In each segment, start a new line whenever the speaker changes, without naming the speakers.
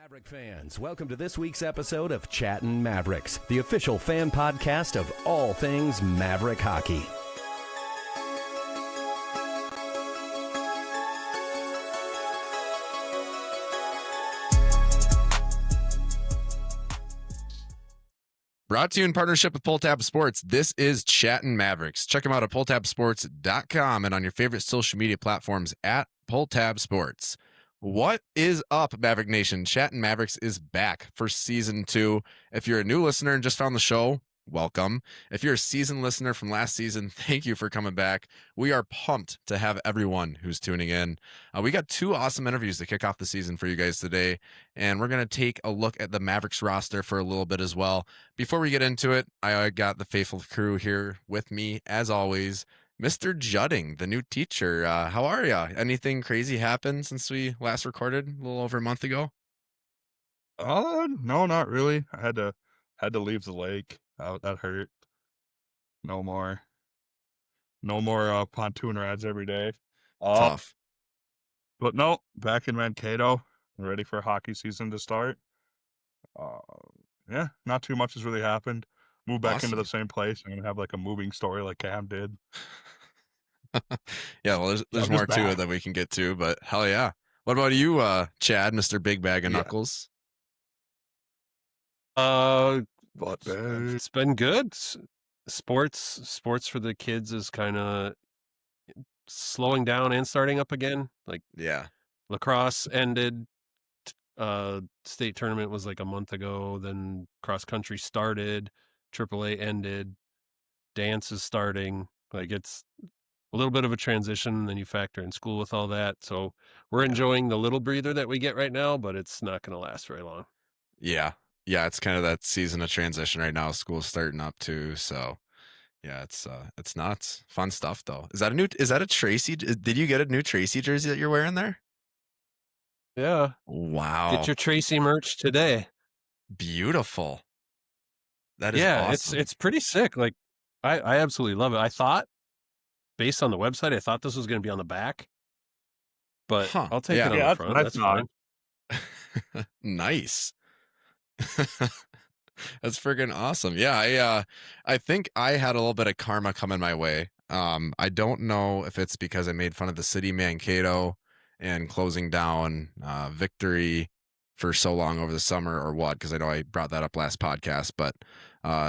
Maverick fans, welcome to this week's episode of Chattin Mavericks, the official fan podcast of all things Maverick hockey.
Brought to you in partnership with Pulltab Sports, this is Chattin Mavericks. Check them out at pulltabsports.com and on your favorite social media platforms at Pulltab Sports. What is up, Maverick Nation? Chattin Mavericks is back for Season 2. If you're a new listener and just found the show, welcome. If you're a seasoned listener from last season, thank you for coming back. We are pumped to have everyone who's tuning in. We got two awesome interviews to kick off the season for you guys today, and we're going to take a look at the Mavericks roster for a little bit as well. Before we get into it, I got the faithful crew here with me, as always. Mr. Chattin, the new teacher. How are ya? Anything crazy happened since we last recorded a little over a month ago?
No, not really. I had to leave the lake. That hurt. No more pontoon rides every day.
Tough.
But no, back in Mankato, ready for hockey season to start. Yeah, not too much has really happened. Moved back into the same place. I'm gonna have like a moving story like Cam did.
Yeah, well, there's more to it that we can get to, but hell yeah. What about you, Chad, Mr. Big Bag of Knuckles?
It's been good. Sports for the kids is kind of slowing down and starting up again. Like,
yeah,
lacrosse ended. State tournament was like a month ago. Then cross country started. AAA ended. Dance is starting. Like, it's a little bit of a transition. Then you factor in school with all that. So we're enjoying the little breather that we get right now, but it's not going to last very long.
Yeah, it's kind of that season of transition right now. School's starting up too, so yeah, it's nuts. Fun stuff though. Is that a Tracy? Did you get a new Tracy jersey that you're wearing there?
Yeah.
Wow.
Get your Tracy merch today.
Beautiful. That is awesome.
It's pretty sick. Like, I absolutely love it. I thought, based on the website, I thought this was going to be on the back, but I'll take it on the front. That's fine.
Nice. That's friggin' awesome. Yeah, I think I had a little bit of karma coming my way. I don't know if it's because I made fun of the city Mankato and closing down Victory for so long over the summer or what, because I know I brought that up last podcast, but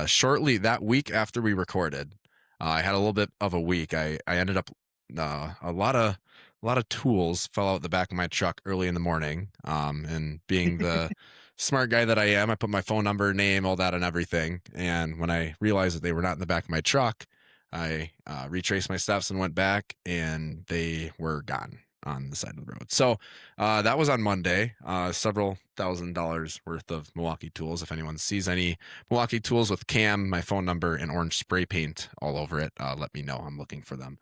shortly that week after we recorded, I had a little bit of a week. I ended up a lot of tools fell out the back of my truck early in the morning. And being the smart guy that I am, I put my phone number, name, all that and everything. And when I realized that they were not in the back of my truck, I retraced my steps and went back, and they were gone on the side of the road. So that was on Monday. Several $1,000s worth of Milwaukee tools. If anyone sees any Milwaukee tools with Cam, my phone number, and orange spray paint all over it, let me know. I'm looking for them.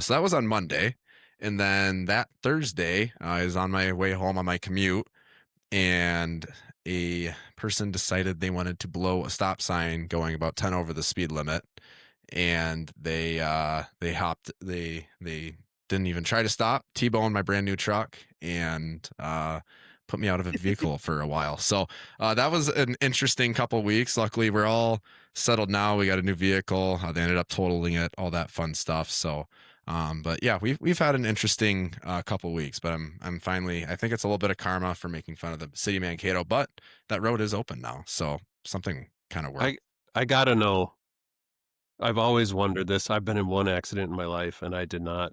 So that was on Monday. And then that Thursday, I was on my way home on my commute, and a person decided they wanted to blow a stop sign going about 10 over the speed limit. And they didn't even try to stop, T-boned my brand new truck, and put me out of a vehicle for a while. So that was an interesting couple of weeks. Luckily, we're all settled now. We got a new vehicle. They ended up totaling it, all that fun stuff. So, but yeah, we've had an interesting couple of weeks. But I'm finally, I think it's a little bit of karma for making fun of the city Mankato, but that road is open now, so something kind of worked.
I gotta know. I've always wondered this. I've been in one accident in my life, and I did not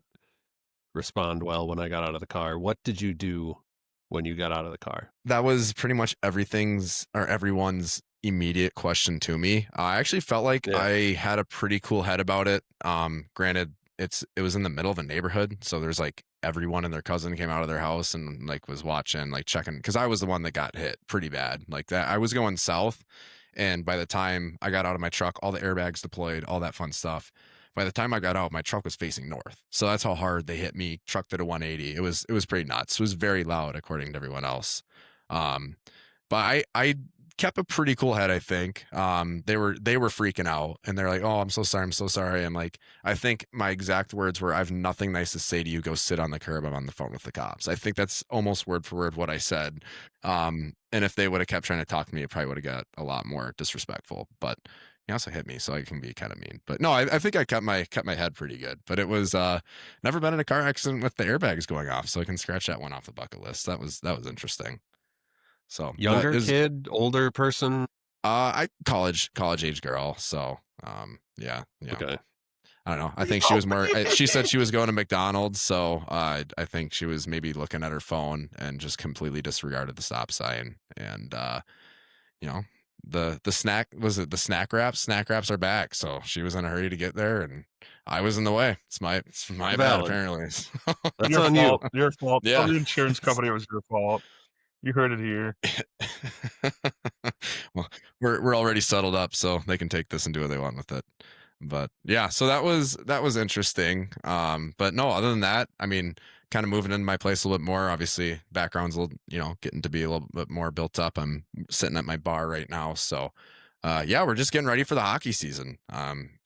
respond well when I got out of the car. What did you do when you got out of the car?
That was pretty much everyone's immediate question to me. I actually felt like I had a pretty cool head about it. Granted, it was in the middle of a neighborhood, so there's like everyone and their cousin came out of their house and like was watching, like checking, because I was the one that got hit pretty bad. Like that, I was going south, and by the time I got out of my truck, all the airbags deployed, all that fun stuff. By the time I got out, my truck was facing north. So that's how hard they hit me. Truck did a 180. It was pretty nuts. It was very loud according to everyone else. But I kept a pretty cool head, I think. They were freaking out, and they're like, "Oh, I'm so sorry." I'm like, I think my exact words were, "I have nothing nice to say to you. Go sit on the curb. I'm on the phone with the cops." I think that's almost word for word what I said. And if they would have kept trying to talk to me, it probably would have got a lot more disrespectful. But he also hit me, so I can be kind of mean. But no, I think I kept my head pretty good. But it was never been in a car accident with the airbags going off, so I can scratch that one off the bucket list. That was interesting. So
Younger kid, older person?
I college age girl. So yeah.
Okay.
I don't know. I think she was more. She said she was going to McDonald's, so I think she was maybe looking at her phone and just completely disregarded the stop sign. And you know, the snack, was it the snack wraps? Snack wraps are back, so she was in a hurry to get there, and I was in the way. It's my bad,
Valid.
apparently.
That's
Your
on
fault.
you.
Your fault.
Yeah.
Tell the insurance company it was your fault. You heard it here.
Well, we're already settled up, so they can take this and do what they want with it. But yeah, so that was interesting. But no, other than that, I mean, kind of moving into my place a little bit more. Obviously, background's a little, getting to be a little bit more built up. I'm sitting at my bar right now, so yeah, we're just getting ready for the hockey season.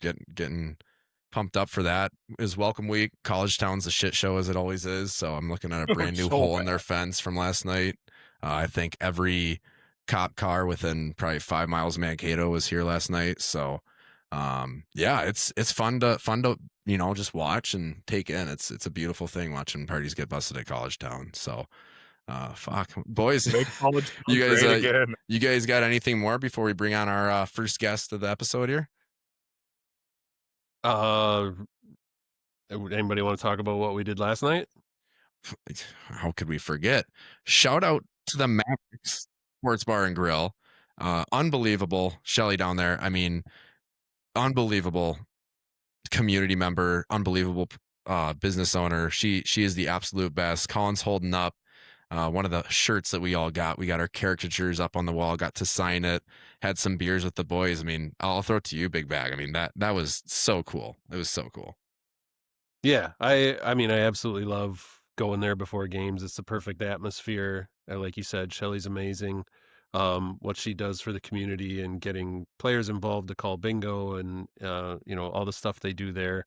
Getting pumped up for that. Is welcome week. College Town's a shit show as it always is, so I'm looking at a brand new
So
hole in
bad.
their fence from last night. I think every cop car within probably 5 miles of Mankato was here last night. So, yeah, it's fun to just watch and take in. It's a beautiful thing watching parties get busted at College Town. So, fuck, boys,
Make college
you guys,
great again.
you guys got anything more before we bring on our first guest of the episode here?
Anybody want to talk about what we did last night?
How could we forget? Shout out to the Mavericks Sports Bar and Grill. Unbelievable. Shelly down there. I mean, unbelievable community member, unbelievable business owner. She is the absolute best. Colin's holding up one of the shirts that we all got. We got our caricatures up on the wall, got to sign it, had some beers with the boys. I mean, I'll throw it to you, Big Bag. I mean, that was so cool. It was so cool.
Yeah, I mean, I absolutely love going there before games. It's the perfect atmosphere. Like you said, Shelly's amazing. What she does for the community and getting players involved to call bingo and all the stuff they do there.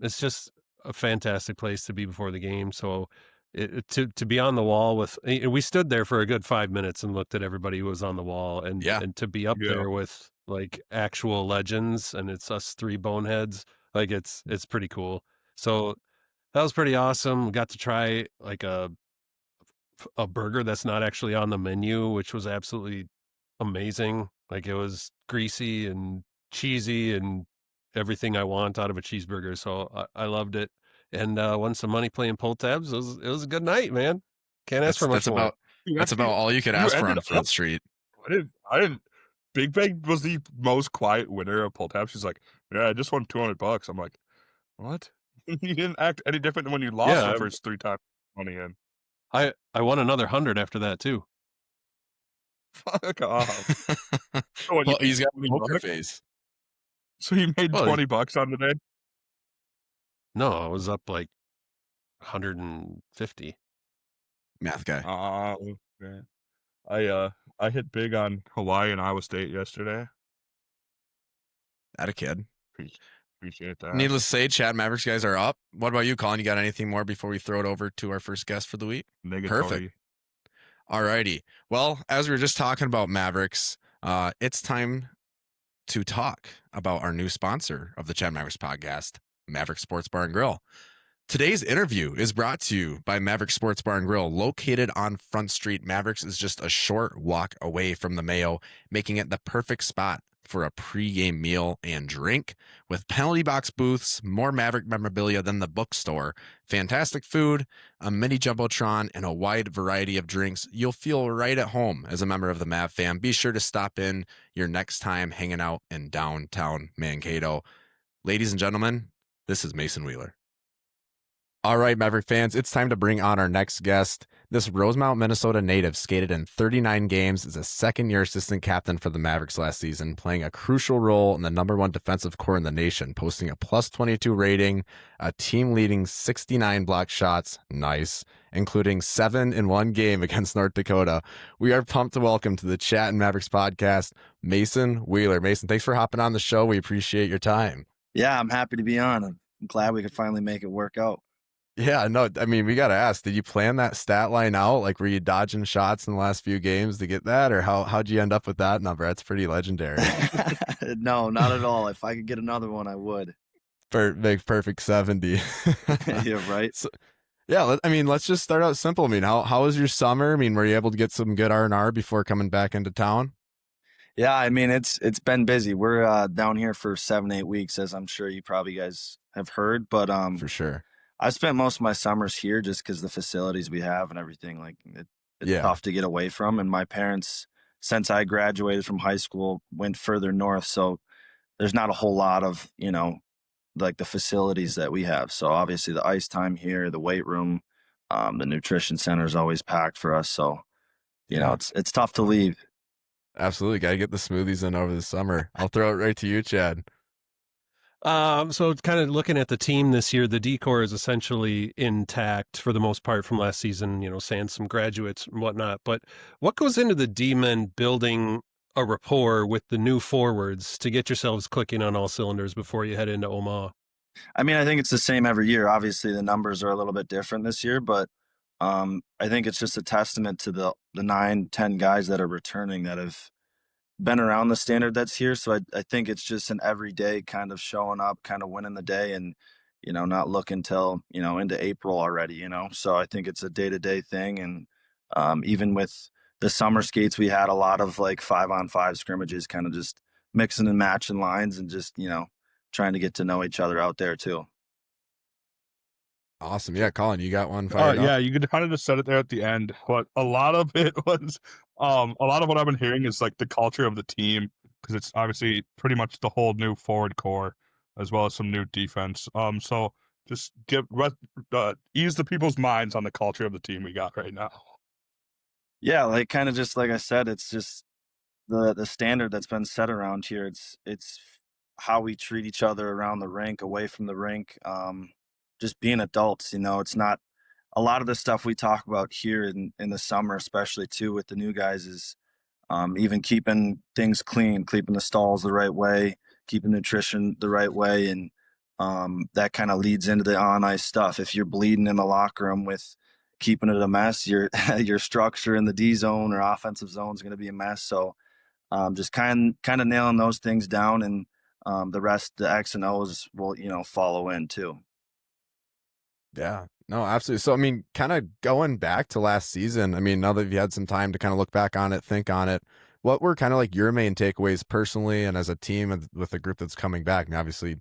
It's just a fantastic place to be before the game. So to be on the wall with, we stood there for a good 5 minutes and looked at everybody who was on the wall, and
Yeah.
and to be up
Yeah.
there with like actual legends, and it's us three boneheads. Like it's pretty cool. So that was pretty awesome. We got to try like a burger that's not actually on the menu, which was absolutely amazing. Like it was greasy and cheesy and everything I want out of a cheeseburger. So I loved it, and won some money playing pull tabs. It was a good night, man. Can't ask for much
That's
more.
about
You
that's
actually-
about all you could
you
ask for
ended
on Front
up-
Street.
I didn't. Big Bag was the most quiet winner of Pulltab. She's like, "Yeah, I just won $200." I'm like, "What?" You didn't act any different than when you lost
Yeah,
the first 3 times money in.
I won another 100 after that too.
Fuck off. So what, you
Well, he's got a
made
poker
$20?
face.
So you made
Well,
$20 on the day?
No, I was up like 150.
Math guy.
Okay. I hit big on Hawaii and Iowa State yesterday.
That a kid.
Appreciate that.
Needless to say, Chat Mavericks guys are up. What about you, Colin? You got anything more before we throw it over to our first guest for the week?
Negatory.
Perfect. Alrighty. Well, as we were just talking about Mavericks, it's time to talk about our new sponsor of the Chat Mavericks podcast, Mavericks Sports Bar and Grill. Today's interview is brought to you by Mavericks Sports Bar and Grill, located on Front Street. Mavericks is just a short walk away from the Mayo, making it the perfect spot for a pregame meal and drink. With penalty box booths, more Maverick memorabilia than the bookstore, fantastic food, a mini Jumbotron, and a wide variety of drinks, you'll feel right at home as a member of the Mav fam. Be sure to stop in your next time hanging out in downtown Mankato. Ladies and gentlemen, this is Mason Wheeler. All right, Maverick fans, it's time to bring on our next guest. This Rosemount, Minnesota native skated in 39 games as a second-year assistant captain for the Mavericks last season, playing a crucial role in the #1 defensive core in the nation, posting a +22 rating, a team-leading 69 block shots, nice, including 7 in one game against North Dakota. We are pumped to welcome to the Chattin Mavericks podcast, Mason Wheeler. Mason, thanks for hopping on the show. We appreciate your time.
Yeah, I'm happy to be on. I'm glad we could finally make it work out.
Yeah, no, I mean, we got to ask, did you plan that stat line out? Like, were you dodging shots in the last few games to get that? Or how'd you end up with that number? That's pretty legendary.
No, not at all. If I could get another one, I would.
Perfect 70.
Yeah, right.
So, yeah, let's just start out simple. I mean, how was your summer? I mean, were you able to get some good R&R before coming back into town?
Yeah, I mean, it's been busy. We're down here for 7-8 weeks, as I'm sure you probably guys have heard. But
For sure.
I spent most of my summers here just because the facilities we have and everything. Like it's tough to get away from. And my parents, since I graduated from high school, went further north, so there's not a whole lot of like the facilities that we have. So obviously the ice time here, the weight room, the nutrition center is always packed for us. So it's tough to leave.
Absolutely. Got to get the smoothies in over the summer. I'll throw it right to you, Chad.
So kind of looking at the team this year, the decor is essentially intact for the most part from last season, sans some graduates and whatnot. But what goes into the D-men building a rapport with the new forwards to get yourselves clicking on all cylinders before you head into Omaha?
I mean, I think it's the same every year. Obviously, the numbers are a little bit different this year, but I think it's just a testament to the 9-10 guys that are returning that have been around the standard that's here. So I think it's just an everyday kind of showing up, kind of winning the day, and not looking till into April already. So I think it's a day-to-day thing, and even with the summer skates, we had a lot of like 5-on-5 scrimmages, kind of just mixing and matching lines, and just trying to get to know each other out there too.
Awesome. Yeah, Colin, you got one fired up?
Yeah, you could kind of just said it there at the end, but a lot of it was a lot of what I've been hearing is like the culture of the team, because it's obviously pretty much the whole new forward core as well as some new defense. So just ease the people's minds on the culture of the team we got right now.
Yeah, like kind of just like I said, it's just the standard that's been set around here. It's how we treat each other around the rink, away from the rink. Just being adults, it's not a lot of the stuff we talk about here in the summer, especially too with the new guys, is even keeping things clean, keeping the stalls the right way, keeping nutrition the right way. And that kind of leads into the on ice stuff. If you're bleeding in the locker room with keeping it a mess, your structure in the D zone or offensive zone is going to be a mess. So just kind of nailing those things down, and the rest, the X and O's will, follow in too.
Yeah, no, absolutely. So, I mean, kind of going back to last season, I mean, now that you've had some time to kind of look back on it, think on it, what were kind of like your main takeaways personally and as a team and with the group that's coming back? I mean, obviously,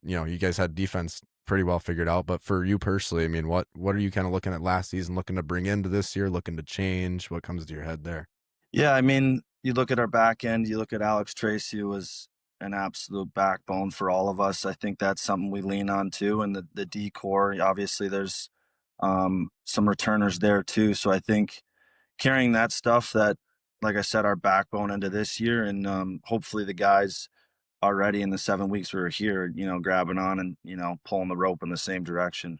you guys had defense pretty well figured out, but for you personally, I mean, what are you kind of looking at last season, looking to bring into this year, looking to change? What comes to your head there?
Yeah, I mean, you look at our back end, you look at Alex Tracy, who was an absolute backbone for all of us. I think that's something we lean on too. And the D core, obviously there's some returners there too. So I think carrying that stuff, that, like I said, our backbone into this year, and hopefully the guys already in the 7 weeks we were here, grabbing on and, pulling the rope in the same direction.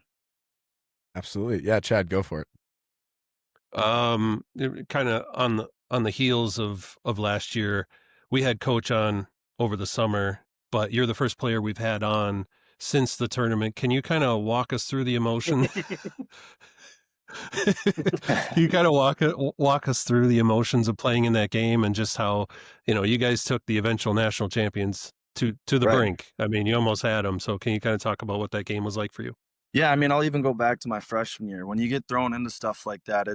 Absolutely. Yeah, Chad, go for it.
Kind of on the heels of last year, we had Coach on over the summer, but you're the first player we've had on since the tournament. Can you kind of walk us through the emotion? You kind of walk us through the emotions of playing in that game, and just how, you guys took the eventual national champions to the brink. I mean, you almost had them. So can you kind of talk about what that game was like for you?
Yeah, I mean, I'll even go back to my freshman year. When you get thrown into stuff like that,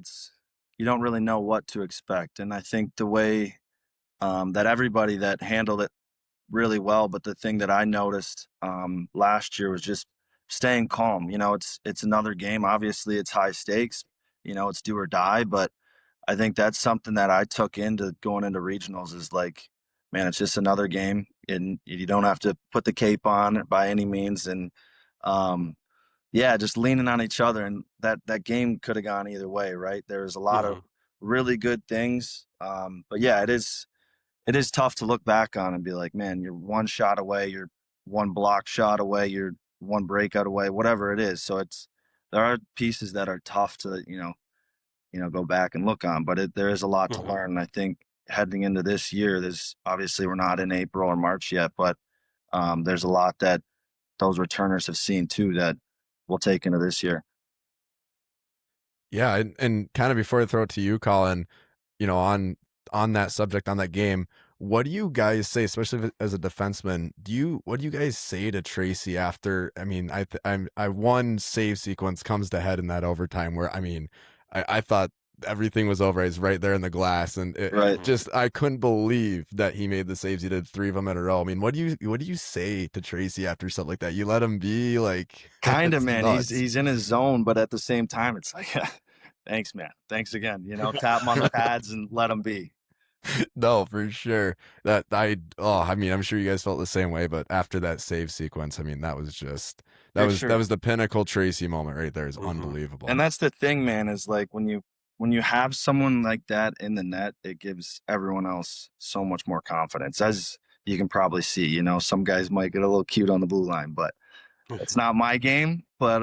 you don't really know what to expect. And I think the way that everybody that handled it really well, but the thing that I noticed last year was just staying calm. It's another game. Obviously, it's high stakes. It's do or die. But I think that's something that I took into going into regionals, is like, man, it's just another game, and you don't have to put the cape on by any means. And yeah, just leaning on each other, and that game could have gone either way, right? There's a lot of really good things, but yeah, it is tough to look back on and be like, man, you're one shot away, you're one block shot away, you're one breakout away, whatever it is. So there are pieces that are tough to go back and look on, but there is a lot to learn. And I think heading into this year, there's obviously we're not in April or March yet, but there's a lot that those returners have seen too that we'll take into this year.
Yeah, and kind of before I throw it to you, Colin, on that subject, on that game, what do you guys say, especially as a defenseman? What do you guys say to Tracy after? I mean, I one save sequence comes to head in that overtime where I thought everything was over. He's right there in the glass, and I couldn't believe that he made the saves. He did 3 of them in a row. I mean, what do you say to Tracy after stuff like that? You let him be like,
kind of, man. He's in his zone, but at the same time, it's like, thanks, man. Thanks again. Tap him on the pads and let him be.
No, for sure. I'm sure you guys felt the same way, but after that save sequence, that was just that was the pinnacle Tracy moment right there. Is unbelievable.
And that's the thing, man, is like when you have someone like that in the net, it gives everyone else so much more confidence. As you can probably see, some guys might get a little cute on the blue line, but it's not my game. But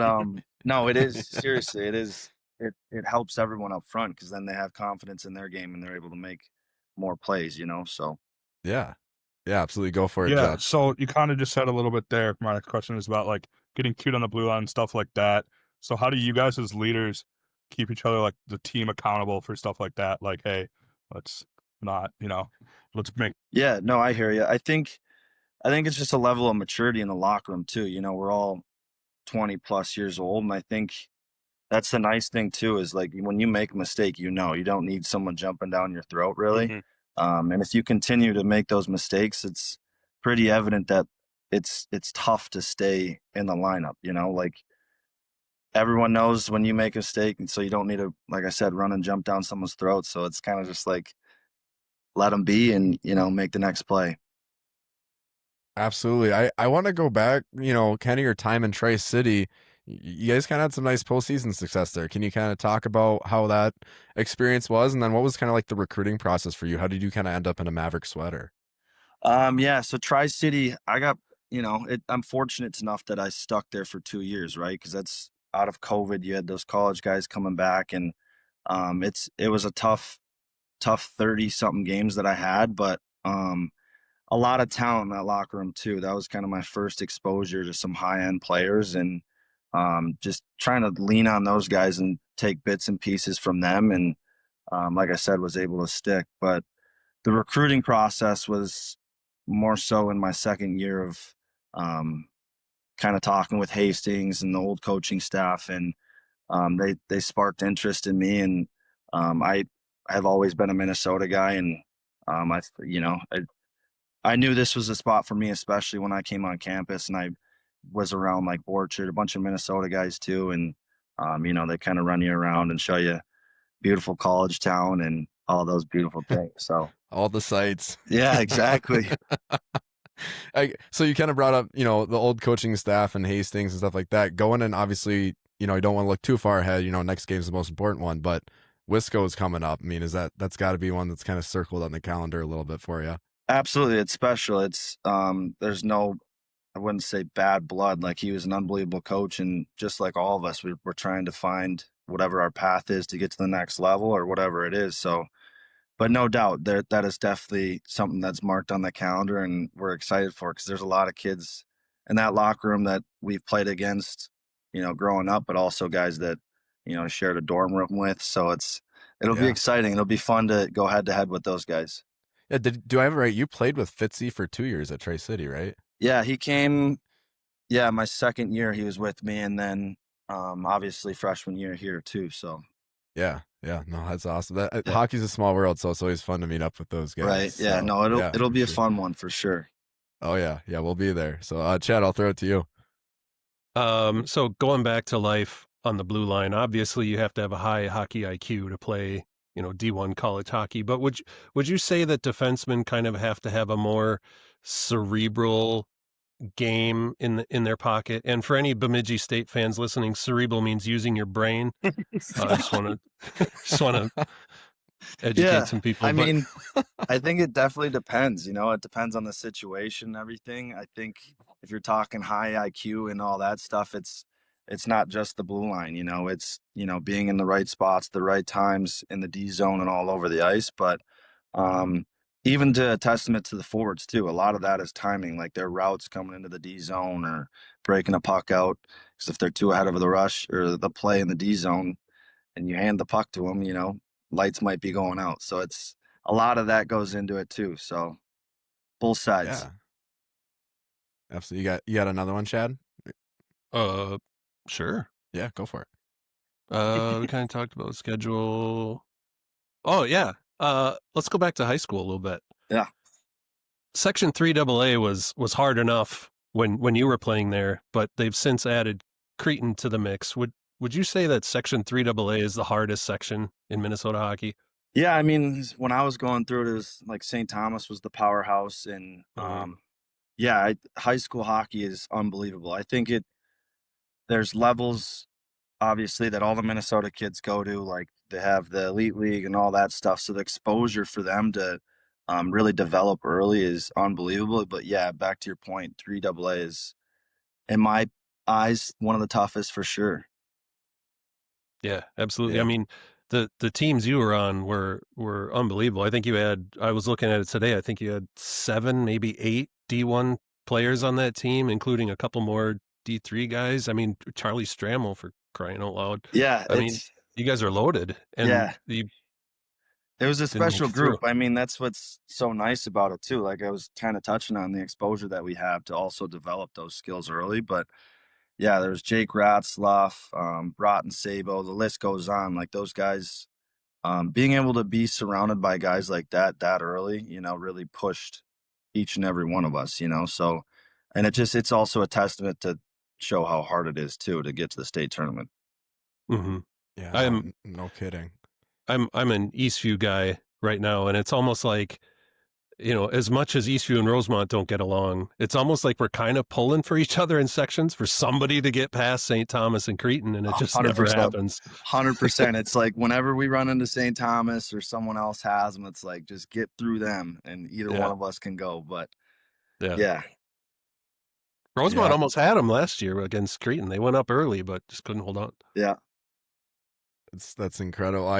no, it is seriously, it is. It helps everyone up front because then they have confidence in their game and they're able to make more plays, so
yeah, absolutely, go for it.
Yeah,
Judd.
so you kind of just said a little bit there. My next question is about like getting cute on the blue line and stuff like that. So how do you guys as leaders keep each other, like the team, accountable for stuff like that? Like, hey, let's not, let's make.
Yeah, no, I hear you. I think it's just a level of maturity in the locker room too. We're all 20 plus years old, and I think that's the nice thing too, is like when you make a mistake, you don't need someone jumping down your throat, really. And if you continue to make those mistakes, it's pretty evident that it's tough to stay in the lineup. Like everyone knows when you make a mistake, and so you don't need to, like I said, run and jump down someone's throat. So it's kind of just like let them be and make the next play.
Absolutely. I want to go back, kind of your time in Tri-City. You guys kind of had some nice postseason success there. Can you kind of talk about how that experience was? And then what was kind of like the recruiting process for you? How did you kind of end up in a Maverick sweater?
Yeah. So Tri-City, I got, I'm fortunate enough that I stuck there for 2 years, right? Because that's out of COVID. You had those college guys coming back, and it was a tough 30-something games that I had, but a lot of talent in that locker room too. That was kind of my first exposure to some high-end players, and just trying to lean on those guys and take bits and pieces from them. And like I said, was able to stick. But the recruiting process was more so in my second year of kind of talking with Hastings and the old coaching staff, and they sparked interest in me. And I've always been a Minnesota guy, and I knew this was a spot for me, especially when I came on campus and I was around like Borchard, a bunch of Minnesota guys too. And, they kind of run you around and show you beautiful college town and all those beautiful things. So
all the sites.
Yeah, exactly.
So you kind of brought up, the old coaching staff and Hastings and stuff like that going in. Obviously, you don't want to look too far ahead, next game's the most important one, but Wisco is coming up. I mean, that's gotta be one that's kind of circled on the calendar a little bit for you.
Absolutely. It's special. It's, there's no, I wouldn't say bad blood. Like he was an unbelievable coach, and just like all of us, we're trying to find whatever our path is to get to the next level or whatever it is. So, but no doubt that is definitely something that's marked on the calendar, and we're excited for it because there's a lot of kids in that locker room that we've played against, growing up, but also guys that, shared a dorm room with. So it'll be exciting. It'll be fun to go head to head with those guys.
Yeah. Do I have it right? You played with Fitzy for 2 years at Tri-City, right?
Yeah, he came. Yeah, my second year he was with me, and then obviously freshman year here too. So
yeah, no, that's awesome. Hockey's a small world, so it's always fun to meet up with those guys.
Right? Yeah,
so,
no, it'll be a fun one for sure.
Oh yeah, we'll be there. So Chad, I'll throw it to you.
So going back to life on the blue line, obviously you have to have a high hockey IQ to play, D1 college hockey. But would you say that defensemen kind of have to have a more cerebral game in their pocket. And for any Bemidji State fans listening, cerebral means using your brain. I just want to educate some people.
I
But
mean, I think it definitely depends. It depends on the situation and everything. I think if you're talking high IQ and all that stuff, it's not just the blue line. It's being in the right spots, the right times in the D zone and all over the ice. But even to a testament to the forwards too, a lot of that is timing, like their routes coming into the D zone or breaking a puck out. Because if they're too ahead of the rush or the play in the D zone, and you hand the puck to them, lights might be going out. So it's a lot of that goes into it too. So both sides.
Yeah. Absolutely. You got another one, Chad?
sure.
Yeah, go for it.
We kind of talked about schedule. Oh yeah. Let's go back to high school a little bit.
Yeah.
Section 3AA was hard enough when you were playing there, but they've since added Creighton to the mix. Would you say that Section 3AA is the hardest section in Minnesota hockey?
Yeah, I mean, when I was going through it, it was like St. Thomas was the powerhouse, and high school hockey is unbelievable. I think there's levels, obviously, that all the Minnesota kids go to. Like they have the elite league and all that stuff, so the exposure for them to really develop early is unbelievable. But yeah, back to your point, 3AA is, in my eyes, one of the toughest for sure.
Yeah, absolutely.
Yeah.
I mean, the teams you were on were unbelievable. I think I was looking at it today, I think you had 7, maybe 8 D1 players on that team, including a couple more D3 guys. I mean, Charlie Strammel, for crying out loud.
Yeah,
I mean, you guys are loaded, and
Yeah.
you
It was a
didn't make
special
it through.
group. I mean, that's what's so nice about it too. Like I was kind of touching on the exposure that we have to also develop those skills early. But yeah, there's Jake Ratzloff, Broughton Sabo, the list goes on. Like those guys, being able to be surrounded by guys like that early, really pushed each and every one of us, So, and it's also a testament to show how hard it is too to get to the state tournament.
Mm-hmm.
Yeah, no kidding.
I'm an Eastview guy right now, and it's almost like, as much as Eastview and Rosemont don't get along, it's almost like we're kind of pulling for each other in sections for somebody to get past St. Thomas and Creighton, and it just never
100%.
happens.
100%. It's like whenever we run into St. Thomas or someone else has them, it's like just get through them, and either one of us can go. But yeah.
Rosemont almost had them last year against Creighton. They went up early, but just couldn't hold on.
Yeah.
That's incredible.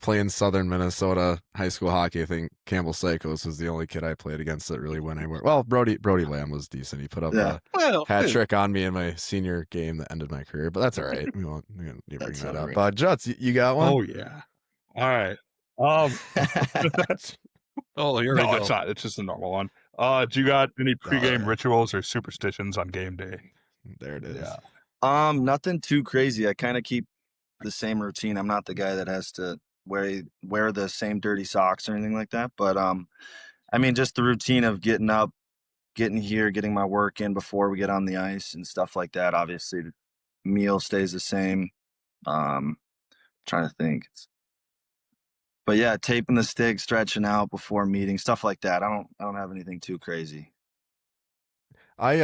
Playing Southern Minnesota high school hockey, I think Campbell Psychos was the only kid I played against that really went anywhere. Well, Brody Lamb was decent. He put up a hat trick on me in my senior game that ended my career, but that's all right. We won't bring that up.
Right.
Juts, you got one?
Oh yeah. All right.
Oh, here we go.
It's not. It's just a normal one. Do you got any pregame rituals or superstitions on game day?
There it is.
Yeah.
Nothing too crazy. I kind of keep the same routine. I'm not the guy that has to wear the same dirty socks or anything like that. But I mean, just the routine of getting up, getting here, getting my work in before we get on the ice and stuff like that. Obviously, the meal stays the same. Trying to think. But yeah, taping the stick, stretching out before meeting, stuff like that. I don't have anything too crazy.
I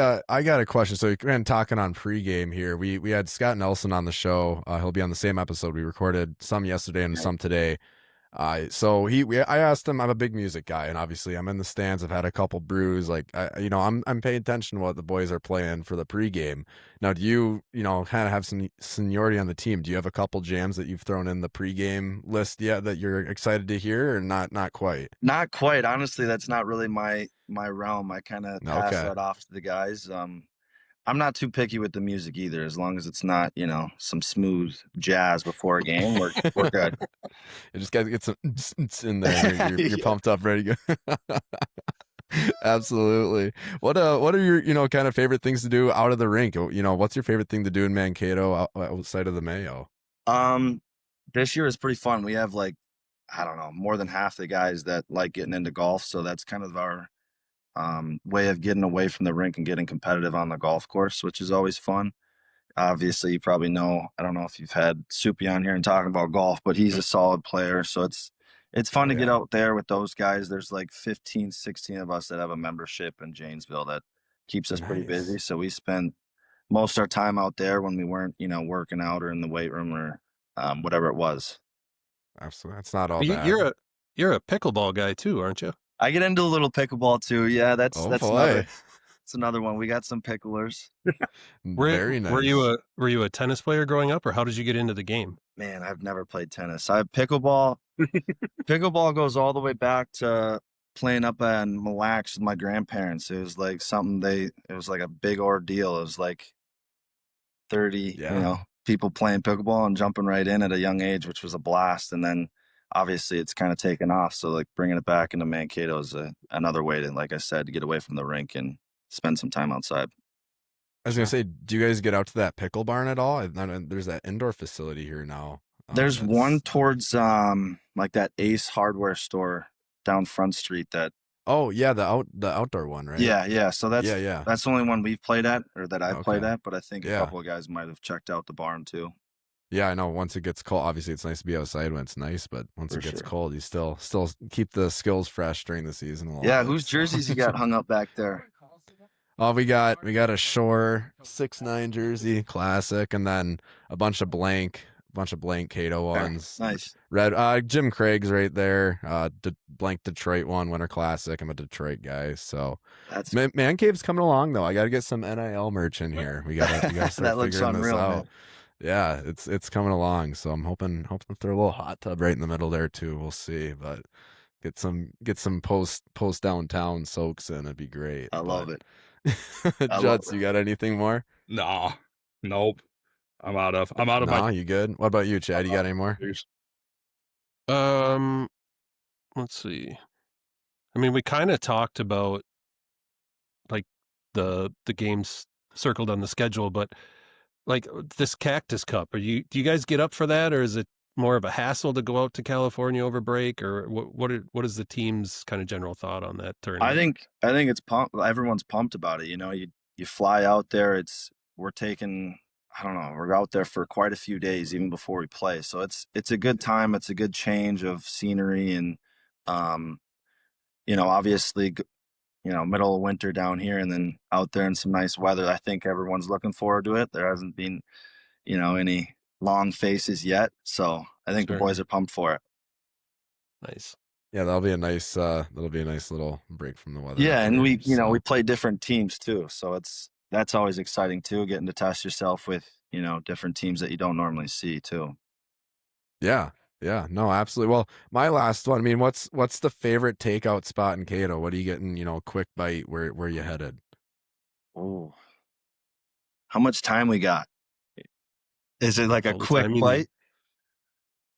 got a question. So we're talking on pregame here. We had Scott Nelsen on the show. He'll be on the same episode. We recorded some yesterday and some today. I asked him. I'm a big music guy, and obviously I'm in the stands. I've had a couple brews. Like I'm paying attention to what the boys are playing for the pregame. Now, do you kind of have some seniority on the team? Do you have a couple jams that you've thrown in the pregame list yet that you're excited to hear, or not? Not quite.
Not quite. Honestly, that's not really my realm. I kind of pass that off to the guys. I'm not too picky with the music either, as long as it's not, some smooth jazz before a game. We're good.
You just got to get some in there. You're pumped up, ready to go. Absolutely. What are your kind of favorite things to do out of the rink? What's your favorite thing to do in Mankato outside of the Mayo?
This year is pretty fun. We have more than half the guys that like getting into golf, so that's kind of our way of getting away from the rink and getting competitive on the golf course, which is always fun. Obviously, you probably know, I don't know if you've had Soupy on here and talking about golf, but he's a solid player. So it's fun to get out there with those guys. There's like 15, 16 of us that have a membership in Janesville that keeps us pretty busy.
Nice.
So we spent most of our time out there when we weren't, working out or in the weight room or whatever it was.
Absolutely. That's not all
You,
bad.
you're a pickleball guy too, aren't you?
I get into a little pickleball too. Yeah, that's
Oh,
that's
boy.
another one. We got some picklers.
Very nice.
Were you a tennis player growing up, or how did you get into the game?
Man, I've never played tennis. Pickleball goes all the way back to playing up in Mille Lacs with my grandparents. It was like it was like a big ordeal. It was like 30,
Yeah.
people playing pickleball and jumping right in at a young age, which was a blast. And then obviously it's kind of taken off. So like bringing it back into Mankato is another way to, like I said, to get away from the rink and spend some time outside.
I was going to say, do you guys get out to that pickle barn at all? There's that indoor facility here now.
There's one towards like that Ace hardware store down Front Street that.
Oh yeah, the outdoor one, right?
Yeah. So that's
Yeah.
that's the only one we've played at, or that I've played
Okay.
at. But I think a
Yeah.
couple of guys might have checked out the barn too.
Yeah, I know. Once it gets cold, obviously it's nice to be outside when it's nice, but once
For
it gets
sure.
cold, you still keep the skills fresh during the season a little
Yeah,
bit,
whose jerseys you got hung up back there?
Oh, we got a Shore 6'9" jersey, classic, and then a bunch of blank Cato ones.
Nice.
Red Jim Craig's right there. Blank Detroit one, Winter Classic. I'm a Detroit guy, so
That's
Man Cave's coming along though. I got to get some NIL merch in here. We got to start
that looks
figuring this
unreal,
out.
man.
Yeah, it's coming along. So I'm hoping to throw a little hot tub right in the middle there too. We'll see, but get some post downtown soaks in. It'd be great.
I love it.
Juts, you got anything more?
Nah, nope. I'm out of.
No, you good? What about you, Chad? You got any more?
Let's see. I mean, we kind of talked about like the games circled on the schedule, but like this Cactus Cup, do you guys get up for that, or is it more of a hassle to go out to California over break, or what is the team's kind of general thought on that tournament?
I think it's pumped. Everyone's pumped about it. You fly out there. We're taking. I don't know. We're out there for quite a few days even before we play. So it's a good time. It's a good change of scenery and, obviously, middle of winter down here and then out there in some nice weather. I think everyone's looking forward to it. There hasn't been, any long faces yet. So I think the boys are pumped for it.
Nice.
Yeah, that'll be a nice little break from the weather.
Yeah, and we play different teams too. So that's always exciting too, getting to test yourself with, different teams that you don't normally see too.
Yeah, no, absolutely. Well, my last one, I mean, what's the favorite takeout spot in Cato? What are you getting, quick bite, where you headed?
Oh, how much time we got? Is it like a quick bite?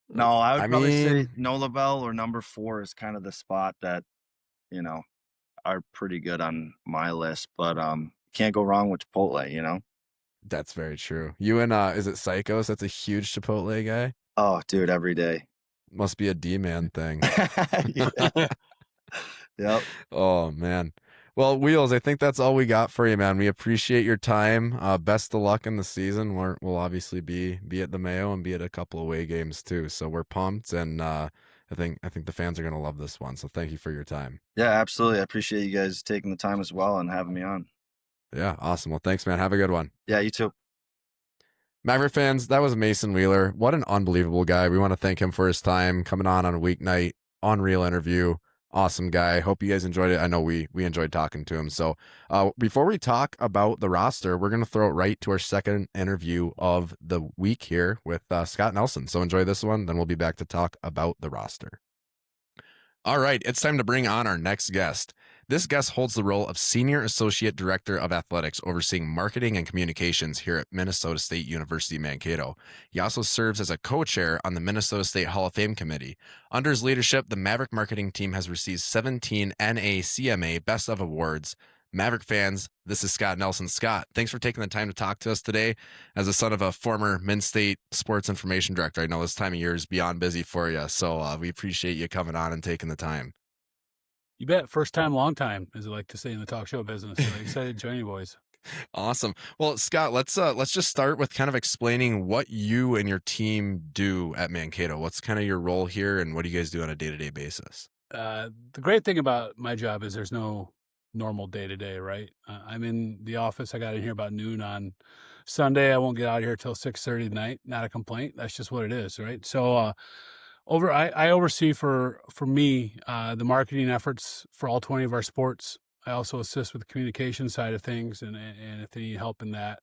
No, I would probably say Nola Bell or number 4 is kind of the spot that, are pretty good on my list, but can't go wrong with Chipotle,
That's very true. You and is it Psychos? That's a huge Chipotle guy.
Oh, dude, every day.
Must be a D-man thing.
Yep.
Oh man. Well, Wheels, I think that's all we got for you, man. We appreciate your time. Best of luck in the season. We'll obviously be at the Mayo and be at a couple away games too. So we're pumped, and I think the fans are gonna love this one. So thank you for your time.
Yeah, absolutely. I appreciate you guys taking the time as well and having me on.
Yeah, awesome. Well, thanks, man. Have a good one.
Yeah, you too.
Maverick fans, that was Mason Wheeler. What an unbelievable guy. We want to thank him for his time coming on a weeknight. Unreal interview. Awesome guy. Hope you guys enjoyed it. I know we enjoyed talking to him. So before we talk about the roster, we're going to throw it right to our second interview of the week here with Scott Nelsen. So enjoy this one. Then we'll be back to talk about the roster. All right, it's time to bring on our next guest. This guest holds the role of Senior Associate Director of Athletics, overseeing marketing and communications here at Minnesota State University Mankato. He also serves as a co-chair on the Minnesota State Hall of Fame Committee. Under his leadership, the Maverick marketing team has received 17 NACMA Best of Awards. Maverick fans, this is Scott Nelsen. Scott, thanks for taking the time to talk to us today. As a son of a former Min State Sports Information Director, I know this time of year is beyond busy for you, so we appreciate you coming on and taking the time.
You bet. First time, long time, as I like to say in the talk show business. So excited to join you boys.
Awesome. Well, Scott, let's just start with kind of explaining what you and your team do at Mankato. What's kind of your role here, and what do you guys do on a day-to-day basis?
The great thing about my job is there's no normal day to day, right? I'm in the office. I got in here about noon on Sunday. I won't get out of here till 6:30 tonight. Not a complaint. That's just what it is, right? So I oversee for me the marketing efforts for all 20 of our sports. I also assist with the communication side of things, and if they need help in that.